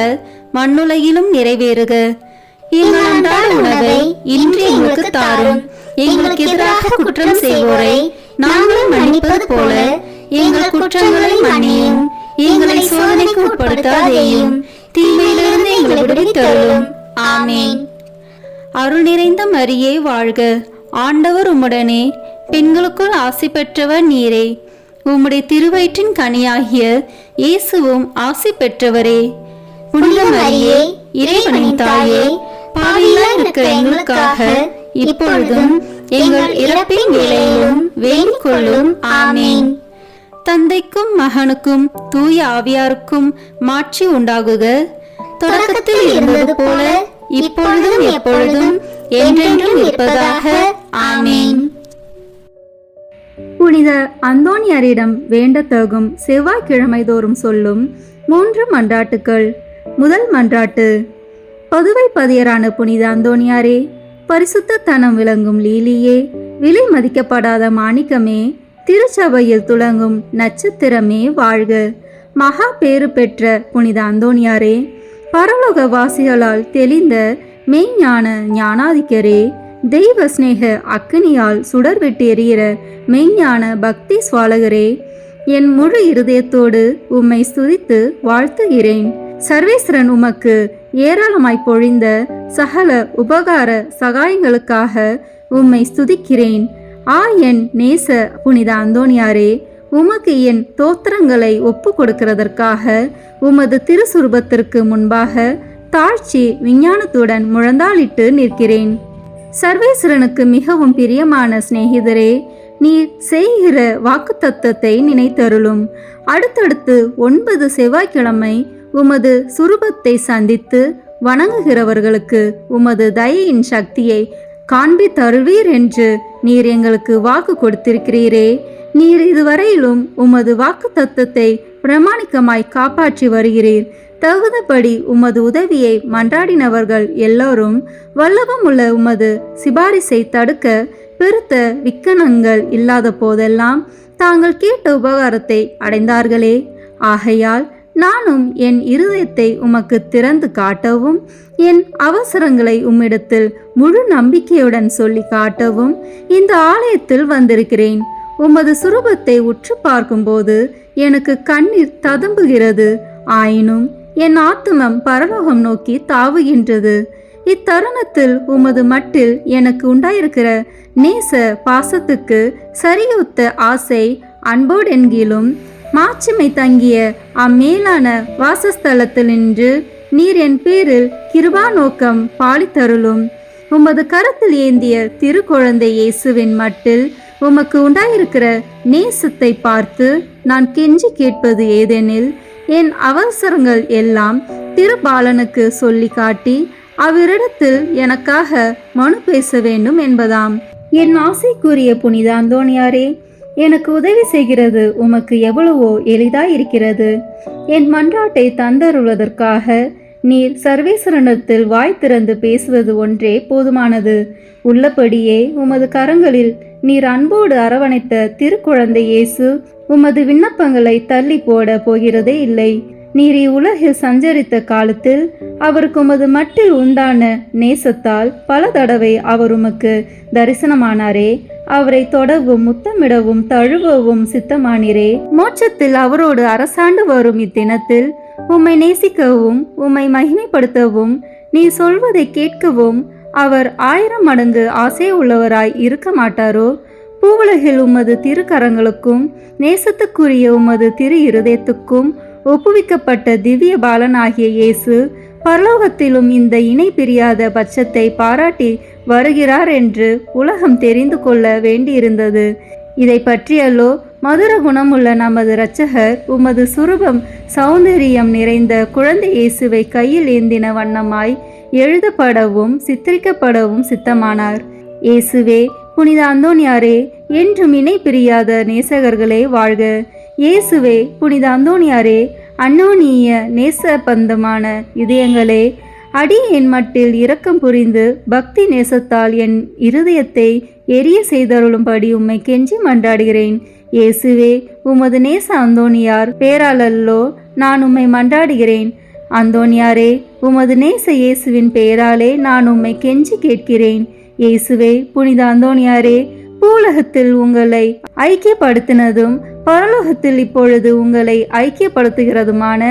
மண்ணுலகிலும் நிறைவேறுக. எங்கள் அன்றாட உணவை இன்று எங்களுக்கு தாரும். எங்களுக்கு எதிராக குற்றம் செய்வோரை நாங்கள் மன்னிப்பது போல எங்கள் குற்றங்களை மன்னியும். எங்களை சோதனைக்கு உட்படுத்தாதேயும், தீமையிலிருந்து எங்களை விடுவித்தருளும். ஆமேன். அருள் நிறைந்த மரியே வாழ்க. ஆண்டவர் உம்முடனே, பெண்களுக்குள் ஆசி பெற்றவர் நீரே. உம்முடைய திருவயிற்றின் கனியாகிய இயேசுவும் ஆசி பெற்றவரே. புனித மரியே, இறைவனின் தாயே, பாவிகளாய் இருக்கிற எங்களுக்காக இப்பொழுதும் எங்கள் இறப்பின் வேளையிலும் வேண்டிக் கொள்ளும். ஆமீன். தந்தைக்கும் மகனுக்கும் தூய ஆவியாருக்கும் மாட்சி உண்டாகுக. தொடக்கத்தில் இருந்தது போல இப்பொழுதும் எப்பொழுதும் என்றென்றும் இருப்பதாக. ஆமீன். புனித அந்தோனியாரிடம் வேண்டத்தகும் செவ்வாய்க்கிழமை தோறும் சொல்லும் 3 மன்றாட்டுக்கள். முதல் மன்றாட்டு. பதுவை பதியரான புனித அந்தோனியாரே, பரிசுத்த தனம் விளங்கும் லீலியே, விலை மதிக்கப்படாத மாணிக்கமே, திருச்சபையில் துளங்கும் நட்சத்திரமே வாழ்க. மகா பேறு பெற்ற புனித அந்தோனியாரே, பரலோக வாசிகளால் தெளிந்த மெய்ஞான ஞானாதிக்கரே, தெய்வ ஸ்நேக அக்கினியால் சுடர்விட்டு எரிகிற மெய்ஞான பக்தி சுவாலகரே, என் முழு இருதயத்தோடு உம்மை ஸ்துதித்து வாழ்த்துகிறேன். சர்வேஸ்வரன் உமக்கு ஏராளமாய் பொழிந்த சகல உபகார சகாயங்களுக்காக உம்மை ஸ்துதிக்கிறேன். என் நேச புனித அந்தோனியாரே, உமக்கு என் தோத்திரங்களை ஒப்பு கொடுக்கிறதற்காக உமது திருசுரூபத்திற்கு முன்பாக தாழ்ச்சி விஞ்ஞானத்துடன் முழந்தாளிட்டு நிற்கிறேன். சர்வேஸ்வரனுக்கு மிகவும் பிரியமான சிநேகிதரே, நீர் செய்கிற வாக்குத்தத்தத்தை நினைத்தருளும். அடுத்தடுத்து 9 செவ்வாய்க்கிழமை உமது சுரூபத்தை சந்தித்து வணங்குகிறவர்களுக்கு உமது தயையின் சக்தியை காண்பித்தருள்வீர் என்று நீர் எங்களுக்கு வாக்கு கொடுத்திருக்கிறீரே. நீர் இதுவரையிலும் உமது வாக்கு தத்தத்தை பிரமாணிக்கமாய் காப்பாற்றி வருகிறீர். தகுந்தபடி உமது உதவியை மன்றாடினவர்கள் எல்லோரும் வல்லபமுள்ள உமது சிபாரிசை தடுக்க பெருத்த விக்கனங்கள் இல்லாத போதெல்லாம் தாங்கள் கேட்ட உபகாரத்தை அடைந்தார்களே. ஆகையால் நானும் என் இருதயத்தை உமக்கு திறந்து காட்டவும், என் அவசரங்களை உம்மிடத்தில் முழு நம்பிக்கையுடன் சொல்லி காட்டவும் இந்த ஆலயத்தில் வந்திருக்கிறேன். உமது சுரூபத்தை உற்று பார்க்கும்போது எனக்கு கண்ணீர் ததும்புகிறது. ஆயினும் என் ஆத்துமம் பரலோகம் நோக்கி தாவுகின்றது. இத்தருணத்தில் உமது மட்டில் எனக்கு உண்டாயிருக்கிற நேச பாசத்துக்கு சரியொத்த ஆசை அன்போடென்கிலும் மாட்சிமை தங்கிய அம்மேலான வாசஸ்தலத்தில் நின்று நீர் என் பேரில் கிருபா நோக்கம் பாலித்தருளும். உமது கரத்தில் ஏந்திய திருக்குழந்தை இயேசுவின் மட்டில் உமக்கு உண்டாயிருக்கிற நேசத்தை பார்த்து நான் கெஞ்சி கேட்பது ஏதெனில், என் அவசரங்கள் எல்லாம் திருபாலனுக்கு சொல்லி காட்டி அவரிடத்தில் எனக்காக மனு பேச வேண்டும் என்பதாம். என் ஆசைக்குரிய புனித அந்தோனியாரே, எனக்கு உதவி செய்கிறது உமக்கு எவ்வளவோ எளிதாயிருக்கிறது. என் மன்றாட்டை தந்தருவதற்காக நீர் சர்வேஸ்வரனிடத்தில் வாய் திறந்து பேசுவது ஒன்றே போதுமானது. உள்ளபடியே உமது கரங்களில் நீர் அன்போடு அரவணைத்த திருக்குழந்தை இயேசு உமது விண்ணப்பங்களை தள்ளி போட போகிறதே இல்லை. நீர் இவ்வுலகில் சஞ்சரித்த காலத்தில் அவருக்கு உமது மட்டில் உண்டான நேசத்தால் பல தடவை அவர் உமக்கு தரிசனமானாரே. அவரை தொடவும் முத்தமிடவும் தழுவவும் சித்தமானீரே. மோட்சத்தில் அவரோடு அரசாண்டு வரும் இத்தினத்தில் உம்மை நேசிக்கவும் உம்மை மகிமைப்படுத்தவும் நீ சொல்வதை கேட்கவும் அவர் 1000 மடங்கு ஆசை உள்ளவராய் இருக்க மாட்டாரோ? பூவுலகில் உமது திருக்கரங்களுக்கும் நேசத்துக்குரிய உமது திரு இருதயத்துக்கும் ஒப்புவிக்கப்பட்ட திவ்ய பாலனாகிய இயேசு பரலோகத்திலும் இந்த இணை பிரியாத பட்சத்தை பாராட்டி வருகிறார் என்று உலகம் தெரிந்து கொள்ள வேண்டியிருந்தது. இதை பற்றியல்லோ மதுர குணமுள்ள நமது இரட்சகர் உமது சுரூபம் சௌந்தரியம் நிறைந்த குழந்தை இயேசுவை கையில் ஏந்தின வண்ணமாய் எழுதப்படவும் சித்தரிக்கப்படவும் சித்தமானார். இயேசுவே, புனித அந்தோணியாரே, என்றும் இணை பிரியாத நேசகர்களே வாழ்க. இயேசுவே, புனித அந்தோணியாரே, அன்னோனிய நேசபந்தமான இதயங்களே, அடியேன் மட்டில் இரக்கம் புரிந்து பக்தி நேசத்தால் என் இருதயத்தை எரிய செய்தருளும்படி உம்மை கெஞ்சி மன்றாடுகிறேன். இயேசுவே, உமது நேச அந்தோணியார் பேராலல்லோ நான் உம்மை மன்றாடுகிறேன். அந்தோணியாரே, உமது நேச இயேசுவின் பெயராலே நான் உம்மை கெஞ்சி கேட்கிறேன். இயேசுவே, புனித அந்தோணியாரே, பூலகத்தில் உங்களை ஐக்கியப்படுத்தினதும் பரலோகத்தில் இப்பொழுது உங்களை ஐக்கியப்படுத்துகிறதுமான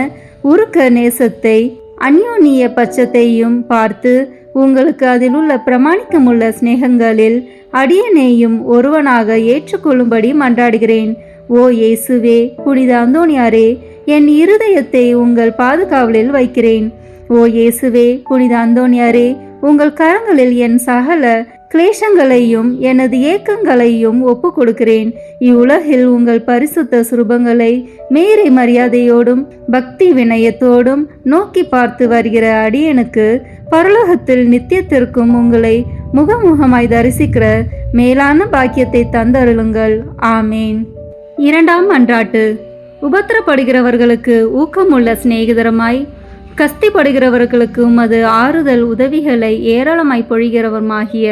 உருக்க நேசத்தை அந்யோன்ய பட்சத்தையும் பார்த்து உங்களுக்கு அதில் உள்ள பிரமாணிக்கமுள்ள சிநேகங்களில் அடியனையும் ஒருவனாக ஏற்றுக்கொள்ளும்படி மன்றாடுகிறேன். ஓ இயேசுவே, புனித அந்தோணியாரே, என் இருதயத்தை உங்கள் பாதுகாவலில் வைக்கிறேன். ஓ இயேசுவே, புனித அந்தோணியாரே, உங்கள் கரங்களில் என் சகல கிளேசங்களையும் எனது ஏக்கங்களையும் ஒப்பு கொடுக்கிறேன். இவ்வுலகில் உங்கள் பரிசுத்த சுரூபங்களை மேரை மரியாதையோடும் பக்தி வினயத்தோடும் நோக்கி பார்த்து வருகிற அடியனுக்கு பரலோகத்தில் நித்தியத்திற்கும் உங்களை முகமுகமாய் தரிசிக்கிற மேலான பாக்கியத்தை தந்தருளுங்கள். ஆமேன். 2ஆம் மன்றாட்டு. உபத்திரப்படுகிறவர்களுக்கு ஊக்கமுள்ள சிநேகிதரமாய் கஸ்திப்படுகிறவர்களுக்கு உமது ஆறுதல் உதவிகளை ஏராளமாய் பொழிகிறவருமாகிய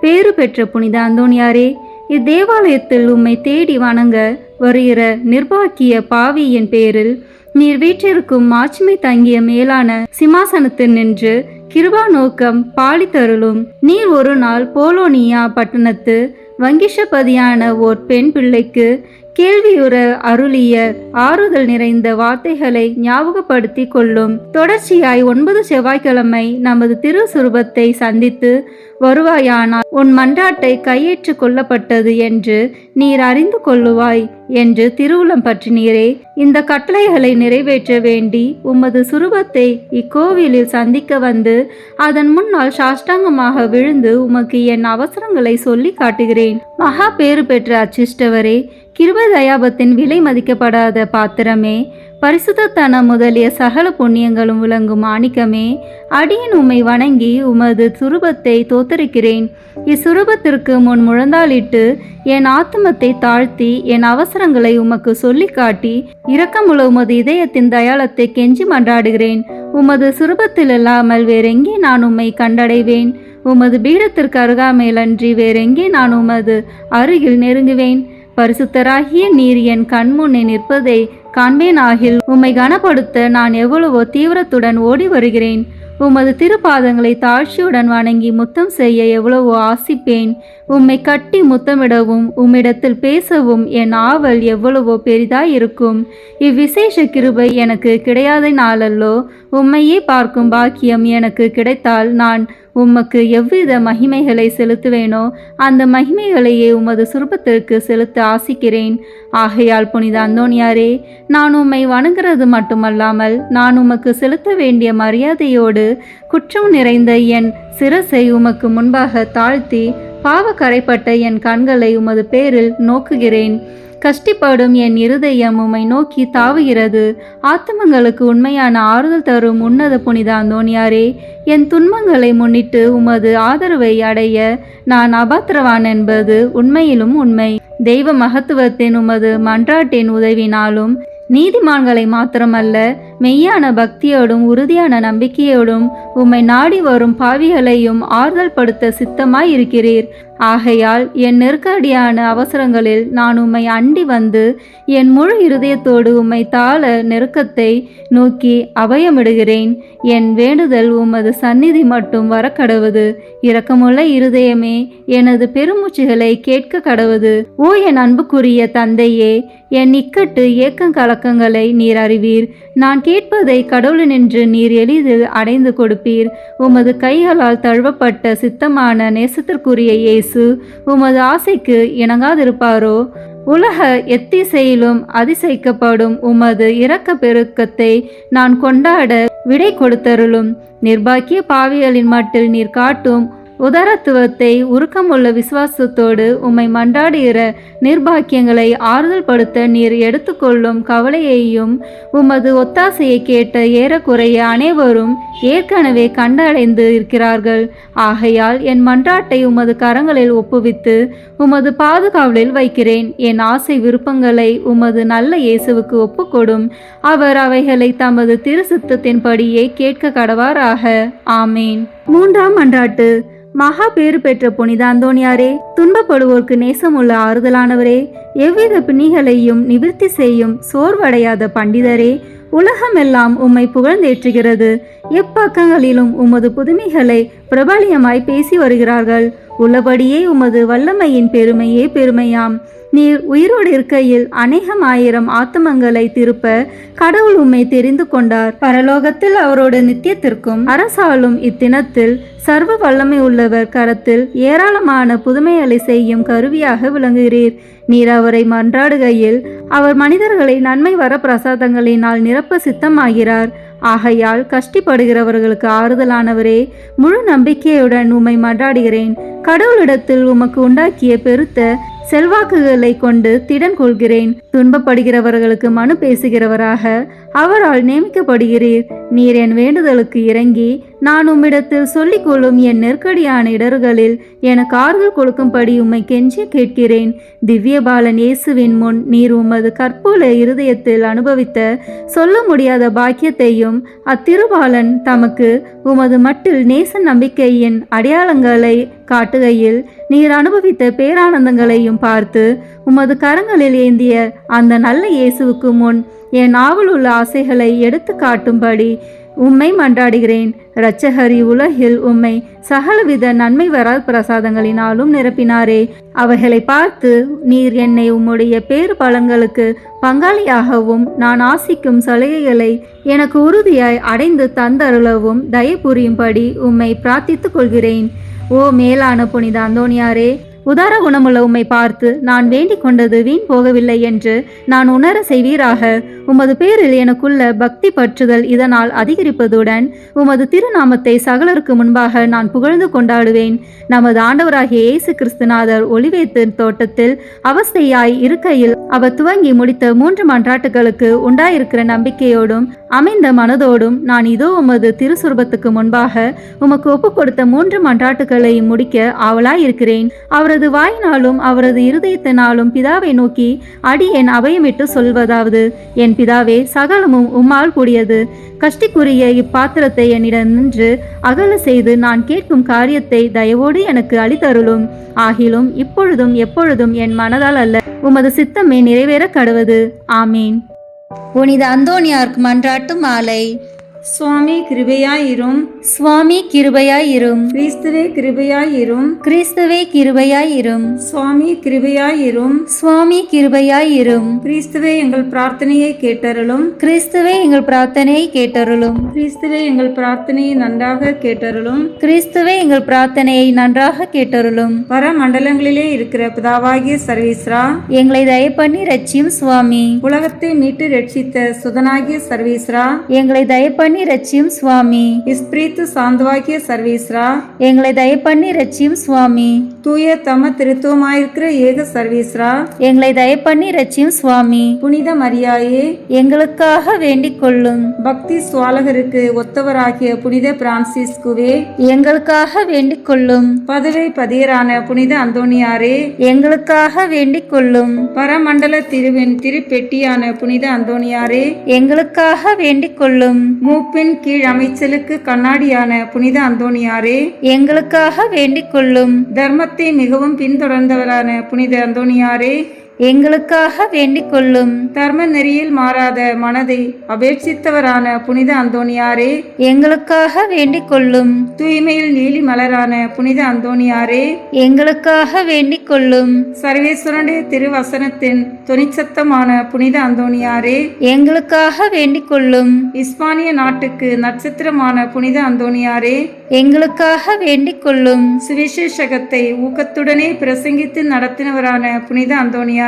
பேறு பெற்ற புனித அந்தோணியாரே, இத்தேவாலயத்தில் உம்மை தேடி வணங்க வருகிற நிர்பாக்கிய பாவியின் பேரில் நீர் வீற்றிருக்கும் மாட்சிமை தங்கிய மேலான சிம்மாசனத்தில் நின்று கிருபா நோக்கம் பாலித்தருளும். நீர் ஒரு நாள் போலோனியா பட்டணத்து வங்கிஷபதியான ஓர் பெண் பிள்ளைக்கு கேள்வியுற அருளிய ஆறுதல் நிறைந்த வார்த்தைகளை ஞாபகப்படுத்தி கொள்ளும். தொடர்ச்சியாய் 9 செவ்வாய்க்கிழமை நமது திரு சுரூபத்தை சந்தித்து வருவாயானால் உன் மன்றாட்டை கையேற்று கொள்ளப்பட்டது என்று நீர் அறிந்து கொள்ளுவாய் என்று திருவுளம் பற்றினீரே. இந்த கட்டளைகளை நிறைவேற்ற வேண்டி உமது சுரூபத்தை இக்கோவிலில் சந்திக்க வந்து அதன் முன்னால் சாஷ்டாங்கமாக விழுந்து உமக்கு என் அவசரங்களை சொல்லி காட்டுகிறேன். மகா பேறு பெற்ற அச்சிஷ்டவரே, கிருபை தயாபத்தின் விலை மதிக்கப்படாத பாத்திரமே, பரிசுத்தத்தனம் முதலிய சகல புண்ணியங்களும் விளங்கும் மாணிக்கமே, அடியேன் உம்மை வணங்கி உமது சுரூபத்தை தோத்தரிக்கிறேன். இச்சுரூபத்திற்கு முன் முழந்தாளிட்டு என் ஆத்துமத்தை தாழ்த்தி என் அவசரங்களை உமக்கு சொல்லி காட்டி இரக்கமுள்ள உமது இதயத்தின் தயாளத்தை கெஞ்சி மன்றாடுகிறேன். உமது சுரூபத்தில் இல்லாமல் வேறெங்கே நான் உம்மை கண்டடைவேன்? உமது பீடத்திற்கு அருகாமையிலன்றி வேறெங்கே நான் உமது அருகில் நெருங்குவேன்? பரிசுத்தராகிய நீர் என் கண்முன்னே நிற்பதை காண்பேனாகில் உம்மை கனப்படுத்த நான் எவ்வளவோ தீவிரத்துடன் ஓடி வருகிறேன். உமது திருப்பாதங்களை தாழ்ச்சியுடன் வணங்கி முத்தம் செய்ய எவ்வளவோ ஆசிப்பேன். உம்மை கட்டி முத்தமிடவும் உம்மிடத்தில் பேசவும் என் ஆவல் எவ்வளவோ பெரிதாயிருக்கும். இவ்விசேஷ கிருபை எனக்கு கிடையாத நாளல்லோ. உம்மையே பார்க்கும் பாக்கியம் எனக்கு கிடைத்தால் நான் உமக்கு எவ்வித மகிமைகளை செலுத்துவேனோ அந்த மகிமைகளையே உமது சுரூபத்திற்கு செலுத்த ஆசிக்கிறேன். ஆகையால் புனித அந்தோணியாரே, நான் உம்மை வணங்குறது மட்டுமல்லாமல் நான் உமக்கு செலுத்த வேண்டிய மரியாதையோடு குற்றம் நிறைந்த என் சிரசை உமக்கு முன்பாக தாழ்த்தி பாவ கரைப்பட்ட என் கண்களை உமது பேரில் நோக்குகிறேன். கஷ்டிப்படும் என் இருதயம் உம்மை நோக்கி தாவுகிறது. ஆத்துமங்களுக்கு உண்மையான ஆறுதல் தரும் உன்னத புனித அந்தோணியாரே, என் துன்பங்களை முன்னிட்டு உமது ஆதரவை அடைய நான் அபாத்திரவான் என்பது உண்மையிலும் உண்மை. தெய்வ மகத்துவத்தின் உமது மன்றாட்டின் உதவினாலும் நீதிமான்களை மாத்திரமல்ல, மெய்யான பக்தியோடும் உறுதியான நம்பிக்கையோடும் உம்மை நாடி வரும் பாவிகளையும் ஆறுதல் படுத்த சித்தமாய் இருக்கிறீர். ஆகையால் என் நெருக்கடியான அவசரங்களில் நான் உம்மை அண்டி வந்து என் முழு இருதயத்தோடு உம்மை தாழ நெருக்கத்தை நோக்கி அபயமிடுகிறேன். என் வேண்டுதல் உமது சந்நிதி மட்டும் வரக்கடவுது. இரக்கமுள்ள இருதயமே, எனது பெருமூச்சுகளை கேட்க கடவுது. ஓ என் அன்புக்குரிய தந்தையே, என் இக்கட்டு ஏக்கங்கலக்கங்களை நீர் அறிவீர். நான் கேட்பதை கடவுளினின்று நீர் எளிதில் அடைந்து கொடுப்பீர். உமது கைகளால் தழுவப்பட்ட சித்தமான நேசத்திற்குரிய இயேசு உமது ஆசைக்கு இணங்காதிருப்பாரோ? உலக எத்திசையிலும் அதிசயிக்கப்படும் உமது இரக்க பெருக்கத்தை நான் கொண்டாட விடை கொடுத்தருளும். நிர்பாக்கிய பாவிகளின் மட்டில் நீர் காட்டும் உதாரத்துவத்தை உருக்கமுள்ள விசுவாசத்தோடு உம்மை மன்றாடுகிற நிர்பாக்கியங்களை ஆறுதல் படுத்த நீர் எடுத்துக்கொள்ளும் கவலையையும் உமது ஒத்தாசையை கேட்ட ஏறக்குறைய அனைவரும் ஏற்கனவே கண்டடைந்து இருக்கிறார்கள். ஆகையால் என் மன்றாட்டை உமது கரங்களில் ஒப்புவித்து உமது பாதுகாவலில் வைக்கிறேன். என் ஆசை விருப்பங்களை உமது நல்ல இயேசுவுக்கு ஒப்புக்கொடும். அவர் அவைகளை தமது திருசித்தத்தின்படியே கேட்க கடவாராக. ஆமேன். 3ஆம் மன்றாட்டு. மகா பேறு பெற்ற புனித அந்தோணியாரே, துன்பப்படுவோர்க்கு நேசமுள்ள ஆறுதலானவரே, எவ்வித பிணிகளையும் நிவிர்த்தி செய்யும் சோர்வடையாத பண்டிதரே, உலகமெல்லாம் உம்மை புகழ்ந்தேற்றுகிறது. எப்பக்கங்களிலும் உமது புதுமைகளை பிரபலியமாய் பேசி வருகிறார்கள். உள்ளபடியே உமது வல்லமையின் பெருமையே பெருமையாம். நீர் உயிரோடு இருக்கையில் அநேகமாயிரம் ஆத்மங்களை திருப்ப கடவுள் உம்மை தெரிந்து கொண்டார். பரலோகத்தில் அவரோட நித்தியத்திற்கும் அரசாலும் இத்தினத்தில் சர்வ வல்லமை உள்ளவர் கரத்தில் ஏராளமான புதுமைகளை செய்யும் கருவியாக விளங்குகிறீர். நீர் அவரை மன்றாடுகையில் அவர் மனிதர்களை நன்மை வர பிரசாதங்களினால் நிரப்ப சித்தமாகிறார். ஆகையால் கஷ்டப்படுகிறவர்களுக்கு ஆறுதலானவரே, முழு நம்பிக்கையுடன் உம்மை மன்றாடுகிறேன். கடவுளிடத்தில் உமக்கு உண்டாக்கிய பெருத்த செல்வாக்குகளை கொண்டு திடன் கொள்கிறேன். துன்பப்படுகிறவர்களுக்கு மனு பேசுகிறவராக அவரால் நியமிக்கப்படுகிறீர். நீர் என் வேண்டுதலுக்கு இறங்கி நான் உம்மிடத்தில் சொல்லிக் கொள்ளும் என் நெருக்கடியான இடர்களில் எனக்கு ஆறுதல் கொடுக்கும்படி உம்மை கெஞ்சி கேட்கிறேன். திவ்ய பாலன் இயேசுவின் முன் நீர் உமது கற்புள்ள இருதயத்தில் அனுபவித்த சொல்ல முடியாத பாக்கியத்தையும் அத்திருபாலன் தமக்கு உமது மட்டில் நேச நம்பிக்கையின் அடையாளங்களை காட்டுகையில் நீர் அனுபவித்த பேரானந்தங்களையும் பார்த்து உமது கரங்களில் ஏந்திய அந்த நல்ல இயேசுவுக்கு முன் என் ஆவலுள்ள ஆசைகளை எடுத்து காட்டும்படி உம்மை மன்றாடுகிறேன். இரட்சகரி உலகில் உம்மை சகலவித நன்மை வரா பிரசாதங்களினாலும் நிரப்பினாரே. அவைகளை பார்த்து நீர் என்னை உம்முடைய பேறு பலன்களுக்கு பங்காளியாகவும் நான் ஆசிக்கும் சலுகைகளை எனக்கு உறுதியாய் அடைந்து தந்தருளவும் தயை புரியும்படி உம்மை பிரார்த்தித்துக் கொள்கிறேன். ஓ மேலான புனித அந்தோணியாரே, உதார குணமுள்ள உம்மை பார்த்து நான் வேண்டிக் கொண்டது வீண் போகவில்லை என்று நான் உணர செய்வீராக. உமது பேரில் எனக்குள்ள பக்தி பற்றுதல் இதனால் அதிகரிப்பதுடன் உமது திருநாமத்தை சகலருக்கு முன்பாக நான் புகழ்ந்து கொண்டாடுவேன். நமது ஆண்டவராகிய இயேசு கிறிஸ்துநாதர் ஒலிவேத்து தோட்டத்தில் அவஸ்தையாய் இருக்கையில் அவர் துவங்கி முடித்த 3 மன்றாட்டுகளுக்கு உண்டாயிருக்கிற நம்பிக்கையோடும் அமைந்த மனதோடும் நான் இதோ உமது திருசுரபத்துக்கு முன்பாக உமக்கு ஒப்புக் கொடுத்த 3 மன்றாட்டுகளையும் முடிக்க ஆவலாயிருக்கிறேன். அவரது வாயினாலும் அவரது இருதயத்தினாலும் பிதாவை நோக்கி அடியேன் அபயமிட்டு சொல்வதாவது, என் பிதாவே, சகலமும் உம்மால் கூடியது. கஷ்டிக்குரிய இப்பாத்திரத்தை என்னிடம் நின்று அகல செய்து நான் கேட்கும் காரியத்தை தயவோடு எனக்கு அளித்தருளும். ஆகிலும் இப்பொழுதும் எப்பொழுதும் என் மனதால் அல்ல, உமது சித்தமே நிறைவேற கடவது. ஆமீன். புனித அந்தோணியார்க்கு மன்றாட்டு மாலை. சுவாமி கிருபையாயிரும். சுவாமி கிருபையாயிரும். கிறிஸ்துவே கிருபையாயிரும். கிறிஸ்துவே கிருபையாயிரும். சுவாமி கிருபையாயிரும். சுவாமி கிருபையாயிரும். கிறிஸ்துவே எங்கள் பிரார்த்தனையை கேட்டருளும். கிறிஸ்துவே எங்கள் பிரார்த்தனையை கேட்டருளும். கிறிஸ்துவே எங்கள் பிரார்த்தனையை நன்றாக கேட்டருளும். கிறிஸ்துவே எங்கள் பிரார்த்தனையை நன்றாக கேட்டருளும். பர மண்டலங்களிலே இருக்கிற பிதாவாகிய சர்வீஸ்ரா, எங்களை தயப்பண்ணி ரட்சியும் சுவாமி. உலகத்தை மீட்டு ரட்சித்த சுதனாகிய சர்வீஸ்ரா, எங்களை தயப்பண்ணி பண்ணி ரட்சியும் சுவாமி. இஸ்பிரித்து சாந்தவாக்கிய சர்வீஸ்ரா, எங்களை தயை பண்ணி ரட்சியும் சுவாமி. தூய தம திருத்துவமாயிருக்கிற ஏக சர்வீஸ்ரா, எங்களை தயை பண்ணி ரட்சியும் சுவாமி. புனித மரியாயே, எங்களுக்காக வேண்டிக் கொள்ளும். பக்தி சுவாலகருக்கு ஒத்தவராகிய புனித பிரான்சிஸ்குவே, எங்களுக்காக வேண்டிக் கொள்ளும். பதுவை பதியரான புனித அந்தோணியாரே, எங்களுக்காக வேண்டிக் கொள்ளும். பரமண்டல திருவின் திருப்பெட்டியான புனித அந்தோணியாரே, எங்களுக்காக வேண்டிக் கொள்ளும். மூப்பின் கீழ் அமைச்சலுக்கு கண்ணாடியான புனித அந்தோணியாரே, எங்களுக்காக வேண்டிக் கொள்ளும். தர்மத்தை மிகவும் பின்தொடர்ந்தவரான புனித அந்தோணியாரே, எங்களுக்காக வேண்டிக் கொள்ளும். தர்ம நெறியில் மாறாத மனதை அபேட்சித்தவரான புனித அந்தோணியாரே, எங்களுக்காக வேண்டிக் கொள்ளும். தூய்மையில் நீலி மலரான புனித அந்தோணியாரே, எங்களுக்காக வேண்டிக் கொள்ளும். சர்வேஸ்வரனுடைய திருவசனத்தின் தொனிச்சத்தமான புனித அந்தோணியாரே, எங்களுக்காக வேண்டிக் கொள்ளும். இஸ்பானிய நாட்டுக்கு நட்சத்திரமான புனித அந்தோணியாரே, எங்களுக்காக வேண்டிக் கொள்ளும். சுவிசேஷகத்தை ஊக்கத்துடனே பிரசங்கித்து நடத்தினவரான புனித அந்தோணியாரே,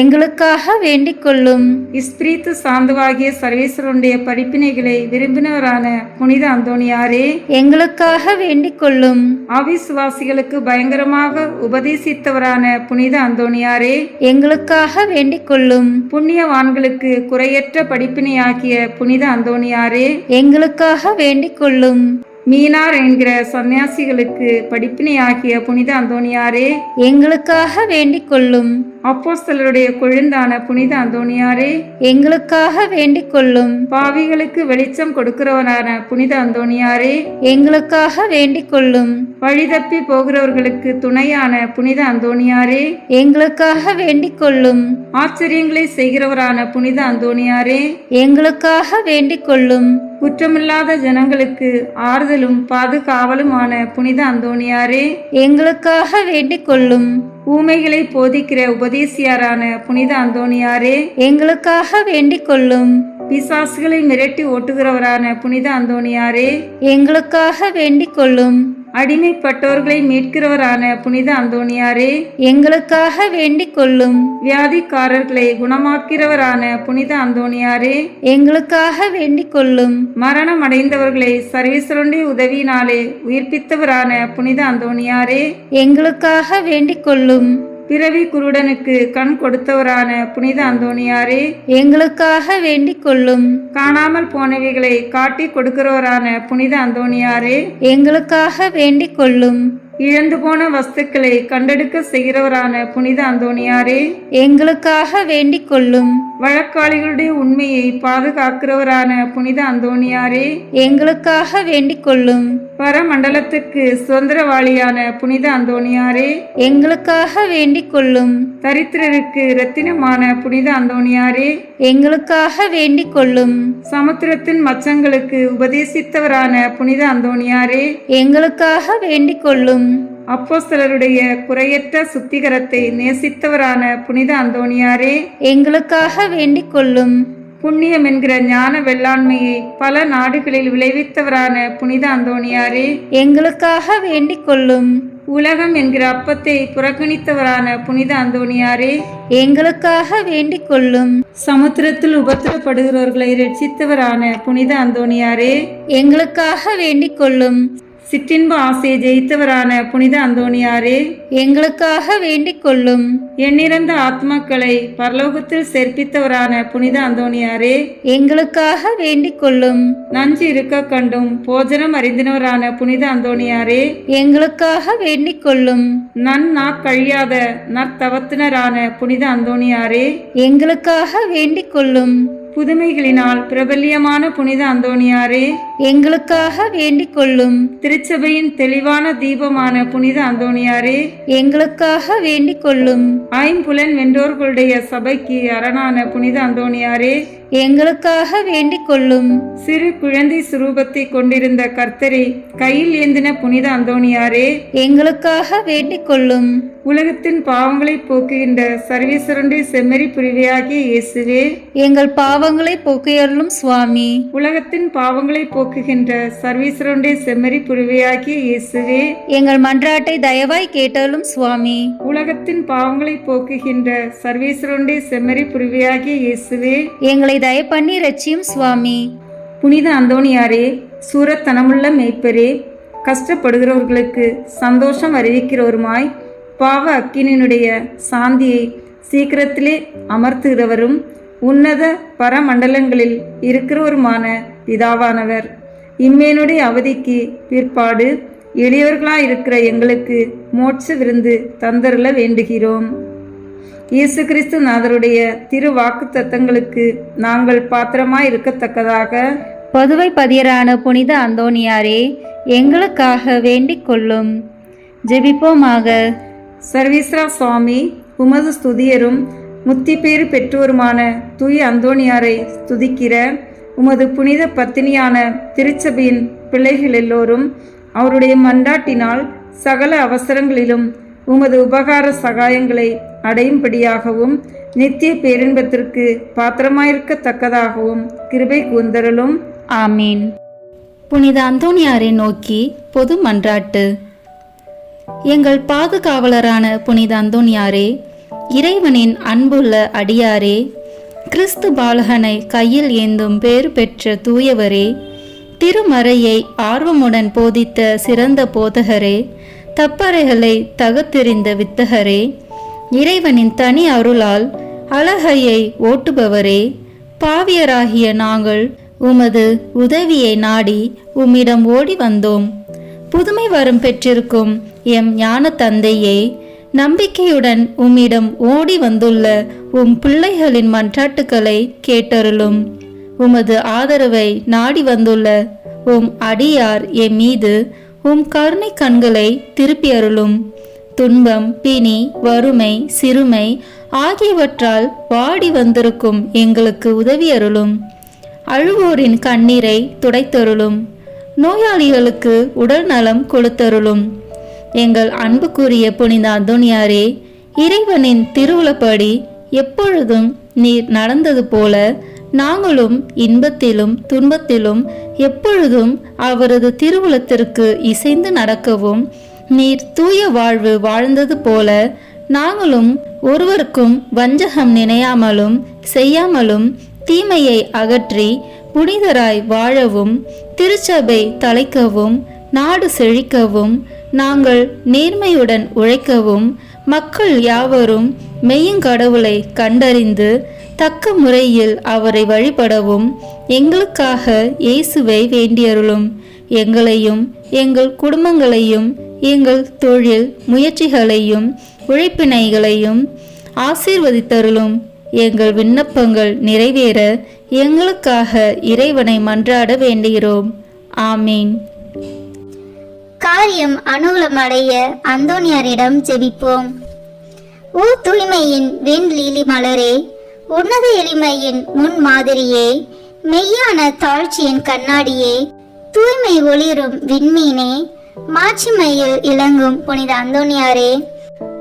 எங்களுக்காக வேண்டிக் கொள்ளும். இஸ்பிரித்து சாந்தவாகிய சர்வேஸ்வரனுடைய படிப்பினைகளை விரும்பினவரான புனித அந்தோணியாரே, எங்களுக்காக வேண்டிக் கொள்ளும். அவிசுவாசிகளுக்கு பயங்கரமாக உபதேசித்தவரான புனித அந்தோணியாரே, எங்களுக்காக வேண்டிக் கொள்ளும். புண்ணியவான்களுக்கு குறையற்ற படிப்பினையாகிய புனித அந்தோணியாரே, எங்களுக்காக வேண்டிக் கொள்ளும். மீனார் என்கிற சன்னியாசிகளுக்கு படிப்பினையாகிய புனித அந்தோணியாரே, எங்களுக்காக வேண்டிக் கொள்ளும். அப்போஸ்தலருடைய கொழுந்தான புனித அந்தோணியாரே, எங்களுக்காக வேண்டிக் கொள்ளும். பாவிகளுக்கு வெளிச்சம் கொடுக்கிறவரான புனித அந்தோணியாரே, எங்களுக்காக வேண்டிக் கொள்ளும். வழிதப்பி போகிறவர்களுக்கு துணையான புனித அந்தோணியாரே, எங்களுக்காக வேண்டிக் கொள்ளும். ஆச்சரியங்களை செய்கிறவரான புனித அந்தோணியாரே, எங்களுக்காக வேண்டிக் கொள்ளும். குற்றமில்லாத ஜனங்களுக்கு ஆறுதலும் பாதுகாவலுமான புனித அந்தோணியாரே, எங்களுக்காக வேண்டிக் கொள்ளும். ஊமைகளை போதிக்கிற உபதேசியாரான புனித அந்தோணியாரே, எங்களுக்காக வேண்டிக் கொள்ளும். பிசாசுகளை மிரட்டி ஓட்டுகிறவரான புனித அந்தோணியாரே, எங்களுக்காக வேண்டிக் கொள்ளும். அடிமைப்பட்டவர்களை மீட்கிறவரான புனித அந்தோணியாரே, எங்களுக்காக வேண்டிக் கொள்ளும். வியாதிக்காரர்களை குணமாக்கிறவரான புனித அந்தோணியாரே, எங்களுக்காக வேண்டிக் கொள்ளும். மரணம் அடைந்தவர்களை சர்வேஸ்வரனுடைய உதவியினாலே உயிர்ப்பித்தவரான புனித அந்தோணியாரே, எங்களுக்காக வேண்டிக் கொள்ளும். பிறவி குருடனுக்கு கண் கொடுத்தவரான புனித அந்தோணியாரே, எங்களுக்காக வேண்டிக் கொள்ளும். காணாமல் போனவைகளை காட்டி கொடுக்கிறவரான புனித அந்தோணியாரே, எங்களுக்காக வேண்டிக் கொள்ளும். இழந்து போன வஸ்துக்களை கண்டெடுக்க செய்கிறவரான புனித அந்தோணியாரே, எங்களுக்காக வேண்டிக் கொள்ளும். வழக்காளிகளுடைய உண்மையை பாதுகாக்கிறவரான புனித அந்தோணியாரே, எங்களுக்காக வேண்டிக் கொள்ளும். பரமண்டலத்துக்கு சுதந்திரவாளியான புனித அந்தோணியாரே, எங்களுக்காக வேண்டிக் கொள்ளும். தரித்திரருக்கு இரத்தினமான புனித அந்தோணியாரே, எங்களுக்காக வேண்டிக் கொள்ளும். சமுத்திரத்தின் மச்சங்களுக்கு உபதேசித்தவரான புனித அந்தோணியாரே, எங்களுக்காக வேண்டிக் கொள்ளும். அப்போஸ்தலருடைய குறையற்ற சுத்திகரத்தை நேசித்தவரான புனித அந்தோணியாரே, எங்களுக்காக வேண்டிக் கொள்ளும். புண்ணியம் என்கிற ஞான வெள்ளாண்மையை பல நாடுகளில் விளைவித்தவரான புனித அந்தோணியாரே, எங்களுக்காக வேண்டிக் கொள்ளும். உலகம் என்கிற அப்பத்தை புறக்கணித்தவரான புனித அந்தோணியாரே, எங்களுக்காக வேண்டிக் கொள்ளும். சமுத்திரத்தில் உபத்திரப்படுகிறவர்களை ரட்சித்தவரான புனித அந்தோணியாரே, எங்களுக்காக வேண்டிக் கொள்ளும். சிற்றின்ப ஆசையை ஜெயித்தவரான புனித அந்தோணியாரே, எங்களுக்காக வேண்டிக் கொள்ளும். எண்ணிறந்த ஆத்மாக்களை பரலோகத்தில் சேர்ப்பித்தவரான புனித அந்தோணியாரே, எங்களுக்காக வேண்டிக் கொள்ளும். நஞ்சு இருக்க கண்டும் போஜனம் அறிந்தினவரான புனித அந்தோணியாரே, எங்களுக்காக வேண்டிக் கொள்ளும். கழியாத நற்தவத்தினரான புனித அந்தோணியாரே, எங்களுக்காக வேண்டிக் கொள்ளும். புதுமைகளினால் பிரபல்யமான புனித அந்தோணியாரே, எங்களுக்காக வேண்டிக் கொள்ளும். திருச்சபையின் தெளிவான தீபமான புனித அந்தோணியாரே, எங்களுக்காக வேண்டிக் கொள்ளும். ஐம்புலன் வென்றோர்களுடைய சபைக்கு அரணான புனித அந்தோணியாரே, எங்களுக்காக வேண்டிக் கொள்ளும். சிறு குழந்தை சுரூபத்தை கொண்டிருந்த கர்த்தரை கையில் ஏந்தின புனித அந்தோணியாரே, எங்களுக்காக வேண்டிக் கொள்ளும். உலகத்தின் பாவங்களை போக்குகின்ற சர்வேஸ்வரனுடைய செம்மறி புரிவையாகிய இயேசுவே, எங்கள் பாவங்களை போக்கியருளும் சுவாமி. உலகத்தின் பாவங்களை போக்குகின்ற சர்வேஸ்வரனுடைய செம்மறி புரிவையாகிய இயேசுவே, எங்கள் மன்றாட்டை தயவாய் கேட்டருளும் சுவாமி. உலகத்தின் பாவங்களை போக்குகின்ற சர்வேஸ்வரனுடைய செம்மறி புரிவையாகிய இயேசுவே, எங்களை தயப்பண்ணி ரட்சியும் சுவாமி. புனித அந்தோணியாரே, சூரத்தனமுள்ள மேய்ப்பரே, கஷ்டப்படுகிறவர்களுக்கு சந்தோஷம் அறிவிக்கிறவருமாய் பாவ அக்கினியினுடைய சாந்தியை சீக்கிரத்திலே அமர்த்துகிறவரும் உன்னத பரமண்டலங்களில் இருக்கிறவருமான பிதாவானவர், இம்மேனுடைய அவதிக்கு பிற்பாடு எளியவர்களாயிருக்கிற எங்களுக்கு மோட்ச விருந்து தந்தருள வேண்டுகிறோம். இயேசு கிறிஸ்து நாதருடைய திரு வாக்கு தத்தங்களுக்கு நாங்கள் பாத்திரமாய் இருக்கத்தக்கதாக பதுவை பதியரான புனித அந்தோணியாரே, எங்களுக்காக வேண்டிக் கொள்ளும். ஜெபிப்போமாக. சர்வீஸ்வரா சுவாமி, உமது ஸ்துதியரும் முத்தி பேறு பெற்றோருமான தூய அந்தோணியாரை ஸ்துதிக்கிற உமது புனித பத்தினியான திருச்சபையின் பிள்ளைகள் எல்லோரும் அவருடைய மன்றாட்டினால் சகல அவசரங்களிலும் உமது உபகார சகாயங்களை அடையும்படியாகவும் நித்திய பேரின்பத்திற்கு பாத்திரமாயிருக்கத்தக்கதாகவும் கிருபை கூந்தருளும். ஆமீன். புனித அந்தோணியாரை நோக்கி பொது மன்றாட்டு. எங்கள் பாதுகாவலரான புனித அந்தோணியாரே, இறைவனின் அன்புள்ள அடியாரே, கிறிஸ்து பாலகனை கையில் ஏந்தும் பேறு பெற்ற தூயவரே, திருமறையை ஆர்வமுடன் போதித்த சிறந்த போதகரே, தப்பறைகளை தகத்தெறிந்த வித்தகரே, இறைவனின் தனி அருளால் அழகையை ஓட்டுபவரே, பாவியராகிய நாங்கள் உமது உதவியை நாடி உம்மிடம் ஓடி வந்தோம். புதுமை வரம் பெற்றிருக்கும் எம் ஞான தந்தையே, நம்பிக்கையுடன் உம்மிடம் ஓடி வந்துள்ள உம் பிள்ளைகளின் மன்றாட்டுக்களை கேட்டருளும். உமது ஆதரவை நாடி வந்துள்ள உம் அடியார் எம் மீது உம் கருணை கண்களை திருப்பி அருளும். துன்பம், பிணி, வறுமை, சிறுமை ஆகியவற்றால் வாடி வந்திருக்கும் எங்களுக்கு உதவி அருளும். அழுவோரின் கண்ணீரை துடைத்தருளும். நோயாளிகளுக்கு உடல் நலம் கொடுத்தருளும். எங்கள் அன்புக்குரிய புனித அந்தோணியாரே, இறைவனின் திருவுளப்படி எப்பொழுதும் நீர் நடந்தது போல நாங்களும் இன்பத்திலும் துன்பத்திலும் எப்பொழுதும் அவரது திருவுளத்திற்கு இசைந்து நடக்கவும், நீர் தூய வாழ்வு வாழ்ந்தது போல நாங்களும் ஒருவருக்கும் வஞ்சகம் நினையாமலும் செய்யாமலும் தீமையை அகற்றி புனிதராய் வாழவும், திருச்சபை தலைக்கவும், நாடு செழிக்கவும், நாங்கள் நேர்மையுடன் உழைக்கவும், மக்கள் யாவரும் மெய்யுங்கடவுளை கண்டறிந்து தக்க முறையில் அவரை வழிபடவும் எங்களுக்காக இயேசுவை வேண்டியருளும். எங்களையும் எங்கள் குடும்பங்களையும் எங்கள் தொழில் முயற்சிகளையும் உழைப்பினைகளையும் ஆசீர்வதித்தருளும். எங்கள் விண்ணப்பங்கள் நிறைவேற எங்களுக்காக இறைவனை மன்றாட வேண்டுகிறோம். ஆமீன். காரியம் அனுகூலமடைய அந்தோணியாரிடம் ஜெபிப்போம். ஓ தூய்மையின் வெண்லீலி மலரே, உன்னத எளிமையின் முன் மாதிரியே, மெய்யான தாழ்ச்சியின் கண்ணாடியே, தூய்மை ஒளிரும் விண்மீனே, மாட்சிமையில் இளங்கும் புனித அந்தோணியாரே,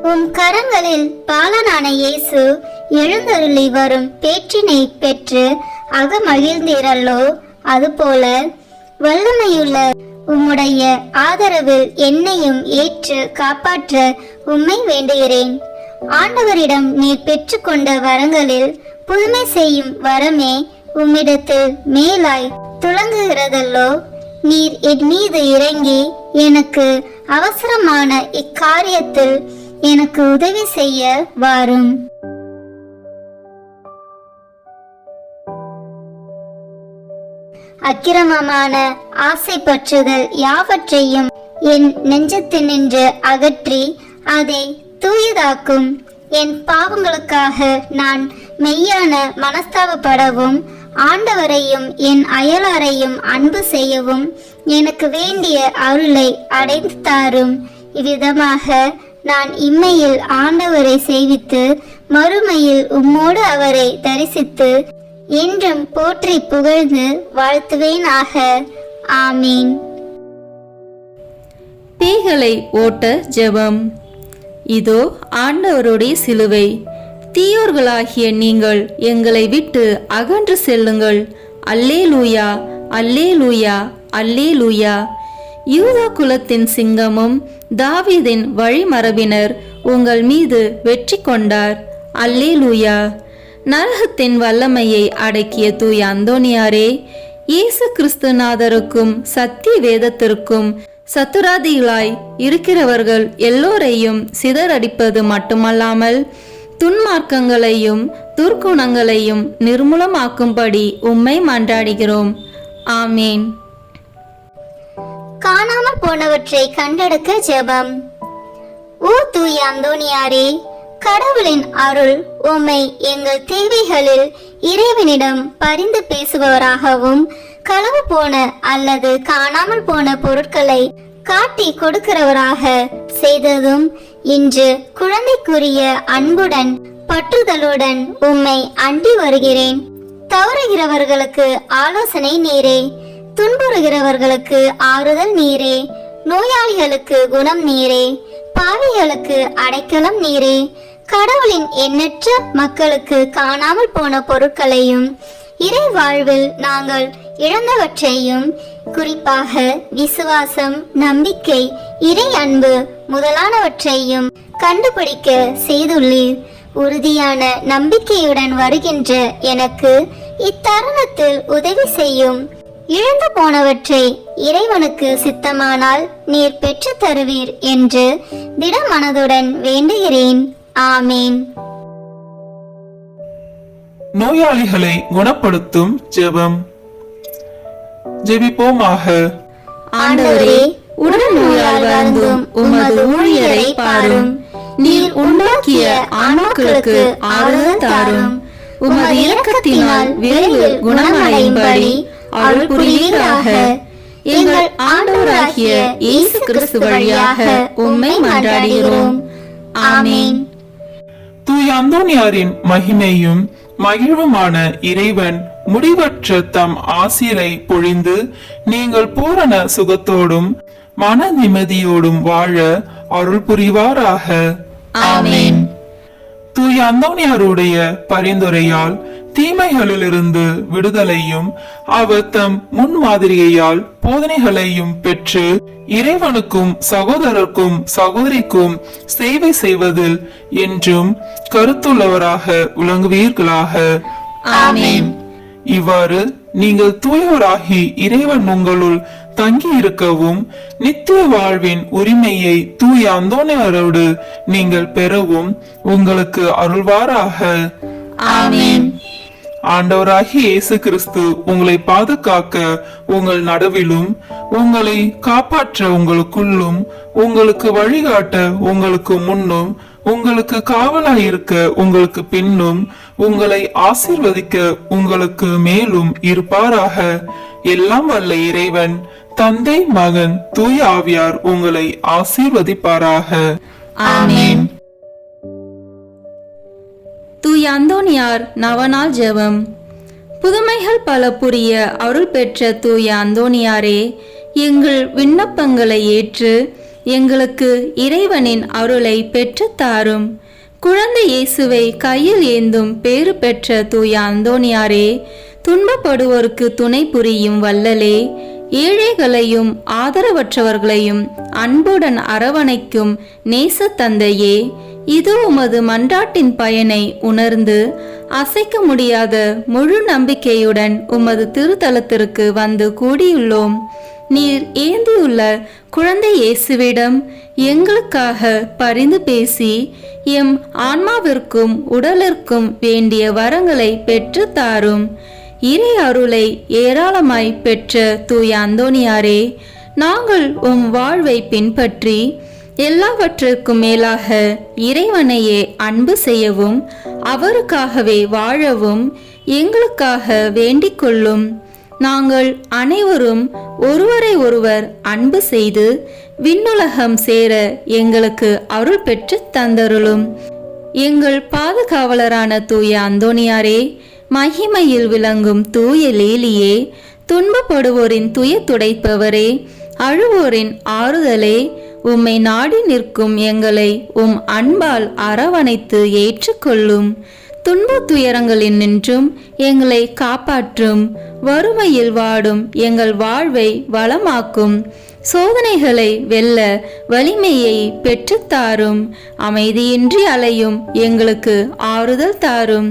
உம் கரங்களில் பாலனான இயேசு எழுந்தருளி வரும் பேற்றினை பெற்று அகமகிழ்ந்தீரல்லோ, அதுபோல வல்லமையுள்ள உம்முடைய ஆதரவில் என்னையும் ஏற்று காப்பாற்ற உம்மை வேண்டுகிறேன். ஆண்டவரிடம் நீர் பெற்றுக்கொண்ட வரங்களில் புதுமை செய்யும் வரமே உம்மிடத்தில் மேலாய் துளங்குகிறதல்லோ. நீர் என் மீது இறங்கி எனக்கு அவசரமான இக்காரியத்தில் எனக்கு உதவி செய்ய வாரும். அக்கிரமமான ஆசை பற்றுதல் யாவற்றையும் என் நெஞ்சத்தினின்று அகற்றி அதை தூயதாக்கும். என் பாவங்களுக்காக நான் மெய்யான மனஸ்தாபப்படவும், ஆண்டவரையும் என் அயலாரையும் அன்பு செய்யவும் எனக்கு வேண்டிய அருளை அடைந்து தாரும். இவ்விதமாக நான் இம்மையில் ஆண்டவரை சேவித்து மறுமையில் உம்மோடு அவரை தரிசித்து என்றும் போற்றி புகழ்ந்து வாழ்த்துவேனாக. ஆமீன். பேய்களை ஓட்ட ஜெபம். இதோ ஆண்டவருடைய சிலுவை. தீயோர்களாகிய நீங்கள் எங்களை விட்டு அகன்று செல்லுங்கள். அல்லேலூயா, அல்லேலூயா, அல்லேலூயா. யூதா குலத்தின் சிங்கமும் தாவீதின் வழிமரபினர் உங்கள் மீது வெற்றி கொண்டார். அல்லேலூயா. நரகத்தின் வல்லமையை அடக்கிய தூய அந்தோணியாரே, இயேசு கிறிஸ்துநாதருக்கும் சத்திய வேதத்திற்கும் சத்துராதிகளாய் இருக்கிறவர்கள் எல்லோரையும் சிதறடிப்பது மட்டுமல்லாமல் துன்மார்க்கங்களையும் துர்க்குணங்களையும் நிர்மூலமாக்கும்படி உம்மை மன்றாடுகிறோம். ஆமேன். காணாமல் போனவற்றை கண்டெடுக்க ஜெபம். ஓ தூய அந்தோணியாரே, கடவுளின் அருள் உம்மை எங்கள் தேவைகளில் இறைவனிடம் பரிந்து பேசுபவராகவும் களவு போன அல்லது காணாமல் போன பொருட்களை காட்டி கொடுக்கிறவராக செய்ததும் இன்று குழந்தைக்குரிய அன்புடன் பற்றுதலுடன் உம்மை அண்டி வருகிறேன். தவறுகிறவர்களுக்கு ஆலோசனை நீரே, துன்புறுகிறவர்களுக்கு ஆறுதல் நீரே, நோயாளிகளுக்கு குணம் நீரே, பாவிகளுக்கு அடைக்கலம் நீரே. கடவுளின் எண்ணற்ற மக்களுக்கு காணாமல் போன பொருட்களையும் இறை வாழ்வில் நாங்கள் இழந்தவற்றையும், குறிப்பாக விசுவாசம், நம்பிக்கை, இறை அன்பு முதலானவற்றையும் கண்டுபிடிக்க செய்துள்ளீர். உறுதியான நம்பிக்கையுடன் வருகின்ற எனக்கு இத்தருணத்தில் உதவி செய்யும். இழந்து போனவற்றை இறைவனுக்கு சித்தமானால் நீர் பெற்று தருவீர் என்று திடமனதுடன் வேண்டுகிறேன். ஆமேன். நோயாளிகளை குணப்படுத்தும் ஜெபம். ஜெபிப்போமாக. ஆண்டவரே, உடல் நோயால் வருந்தும் உமது ஊழியரை பாரும். நீர் உண்டாக்கிய ஆன்மாக்களுக்கு ஆறுதல் தாரும். உமது இரக்கத்தினால் விரைவில் குணமடையும்படி அருள் புரிவீராக. எங்கள் ஆண்டவராகிய இயேசு கிறிஸ்து வழியாக உம்மை மன்றாடுகிறோம். ஆமேன். தூய அந்தோணியாரின் மகிமையும் மகிழ்வுமான இறைவன் முடிவற்ற தம் ஆசிரை பொழிந்து நீங்கள் பூரண சுகத்தோடும் மன நிம்மதியோடும் வாழ அருள் புரிவாராக. ஆமேன். தூய அந்தோணியாருடைய பரிந்துரையால் தீமைகளிலிருந்து விடுதலையும் அவர் தம் முன்மாதிரியையால் போதனைகளையும் பெற்று இறைவனுக்கும் சகோதரருக்கும் சகோதரிக்கும் சேவை செய்வதில் என்றும் கருத்துள்ளவராக விளங்குவீர்களாக. ஆமேன். இவ்வாறு நீங்கள் தூயோராகி இறைவன் உங்களுள் தங்கி இருக்கவும் நித்திய வாழ்வின் உரிமையை தூய அந்தோணியாரோடு நீங்கள் பெறவும் உங்களுக்கு அருள்வாராக. ஆமேன். ஆண்டவராகிய இயேசு கிறிஸ்து உங்களை பாதுகாக்க உங்கள் நடுவிலும், உங்களை காப்பாற்ற உங்களுக்குள்ளும், உங்களுக்கு வழிகாட்ட உங்களுக்கு முன்னும், உங்களுக்கு காவலாயிருக்க உங்களுக்கு பின்னும், உங்களை ஆசீர்வதிக்க உங்களுக்கு மேலும் இருப்பாராக. எல்லாம் வல்ல இறைவன் தந்தை, மகன், தூய ஆவியார் உங்களை ஆசீர்வதிப்பாராக. ஆமேன். தூய அந்தோணியார் நவநாள் ஜெபம். புதுமைகள் பல புரிய அருள் பெற்ற தூய அந்தோணியாரே, எங்கள் விண்ணப்பங்களை ஏற்று எங்களுக்கு இறைவனின் அருளை பெற்றுத் தாரும். குழந்தை இயேசுவை கையில் ஏந்தும் பேறு பெற்ற தூய அந்தோணியாரே, துன்பப்படுவோருக்கு துணை புரியும் வல்லலே, ஏழைகளையும் ஆதரவற்றவர்களையும் அன்புடன் அரவணைக்கும் நேச தந்தையே, இது உமது மன்றாட்டின் பயனை உணர்ந்து அசைக்க முடியாத முழு நம்பிக்கையுடன் உமது திருத்தலத்திற்கு வந்து கூடியுள்ளோம். நீர் ஏந்தியுள்ள குழந்தை இயேசுவிடம் எங்களுக்காக பரிந்து பேசி எம் ஆன்மாவிற்கும் உடலிற்கும் வேண்டிய வரங்களை பெற்று தாரும். இறை அருளை ஏராளமாய் பெற்ற தூய அந்தோணியாரே, நாங்கள் உம் வாழ்வை பின்பற்றி எல்லாவற்றிற்கும் மேலாக இறைவனையே அன்பு செய்யவும் அவருக்காகவே வாழவும் எங்களுக்காக வேண்டிக் கொள்ளும். நாங்கள் அனைவரும் ஒருவரை ஒருவர் அன்பு செய்து விண்ணுலகம் சேர எங்களுக்கு அருள் பெற்று தந்தருளும். எங்கள் பாதுகாவலரான தூய அந்தோணியாரே, மகிமையில் விளங்கும் தூய லேலியே, துன்பப்படுவோரின் துய துடைப்பவரே, அழுவோரின் ஆறுதலே, உம்மை நாடி நிற்கும் எங்களை உம் அன்பால் அரவணைத்து ஏற்றுக்கொள்ளும். துன்ப துயரங்களில் நின்றும் எங்களை காப்பாற்றும். வறுமையில் வாடும் எங்கள் வாழ்வை வளமாக்கும். சோதனைகளை வெல்ல வலிமையை பெற்றுத்தாரும். அமைதியின்றி அலையும் எங்களுக்கு ஆறுதல் தாரும்.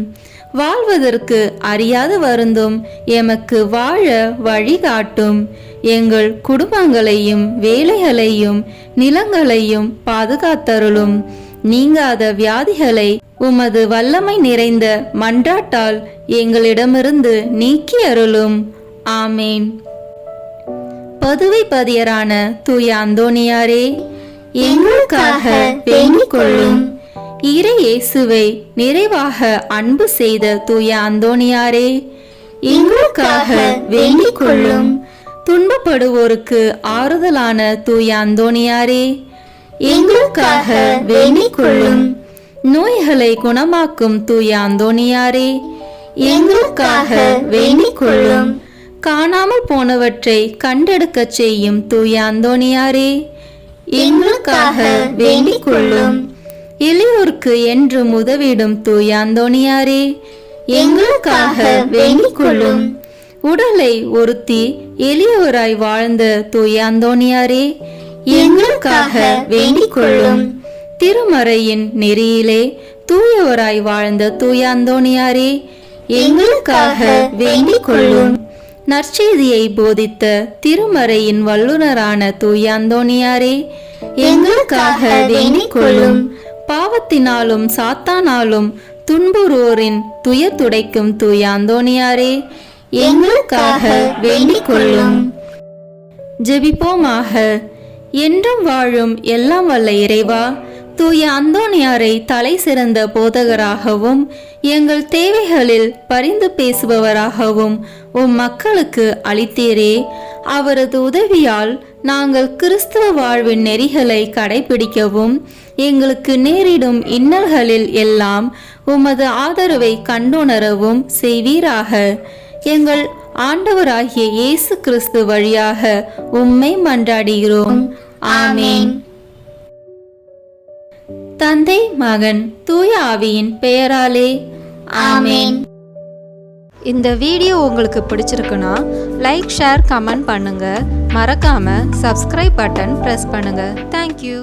வாழ்வதற்கு அறியாது வருந்தும் எமக்கு வாழ வழிகாட்டும். எங்கள் குடும்பங்களையும் வேலைகளையும் நிலங்களையும் பாதுகாத்தருளும். நீங்காத வியாதிகளை உமது வல்லமை நிறைந்த மன்றாட்டால் எங்களிடமிருந்து நீக்கி அருளும். ஆமேன். பதுவை பதியரான தூய அந்தோணியாரே, எங்களுக்காக வேண்டிக் கொள்ளும். இறை இயேசுவை நிறைவாக அன்பு செய்த தூய அந்தோணியாரே, எங்களுக்காக வேண்டிக் கொள்ளும். துன்பப்படுவோருக்கு ஆறுதலான தூய அந்தோணியாரே, எங்களுக்காக வேண்டிக் கொள்ளும். நோய்களை குணமாக்கும் தூய அந்தோணியாரே, எங்களுக்காக வேண்டிக் கொள்ளும். காணாமல் போனவற்றை கண்டெடுக்க செய்யும் தூய அந்தோணியாரே, எங்களுக்காக வேண்டிக் கொள்ளும். எளியோருக்கு என்றும் உதவிடும் தூய அந்தோணியாரே, எங்களுக்காக வேண்டிக் கொள்ளும். உடலை ஒருத்தி எளியோராய் வாழ்ந்த தூய அந்தோணியாரே, எங்களுக்காக வேண்டிக் கொள்ளும். திருமறையின் நெறியிலே தூயவராய் வாழ்ந்த தூய அந்தோணியாரே, எங்களுக்காக வேண்டிக் கொள்ளும். நற்செய்தியை போதித்த திருமறையின் வல்லுனரான தூய அந்தோணியாரே, எங்களுக்காக வேண்டிக் கொள்ளும். பாவத்தினாலும் சாத்தானாலும் துன்புறுவோரின் துயர் துடைக்கும் தூய அந்தோணியாரே, எங்களுக்காக வேண்டிக் கொள்ளும். ஜெபிப்போமாக. என்றும் வாழும் எல்லாம் வல்ல இறைவா, தூய அந்தோணியாரை தலை சிறந்த போதகராகவும் எங்கள் தேவைகளில் பரிந்து பேசுபவராகவும் உம் மக்களுக்கு அளித்தீரே. அவரது உதவியால் நாங்கள் கிறிஸ்துவ வாழ்வின் நெறிகளை கடைபிடிக்கவும் எங்களுக்கு நேரிடும் இன்னல்களில் எல்லாம் உமது ஆதரவை கண்டுணரவும் செய்வீராக. எங்கள் ஆண்டவராகிய இயேசு கிறிஸ்து வழியாக உம்மை மன்றாடுகிறோம். ஆமேன். தந்தை, மகன், தூய ஆவியின் பெயராலே ஆமேன். இந்த வீடியோ உங்களுக்கு பிடிச்சிருக்குன்னா லைக், ஷேர், கமெண்ட் பண்ணுங்க. மறக்காம சப்ஸ்கிரைப் பட்டன் பிரஸ் பண்ணுங்க. தேங்க்யூ.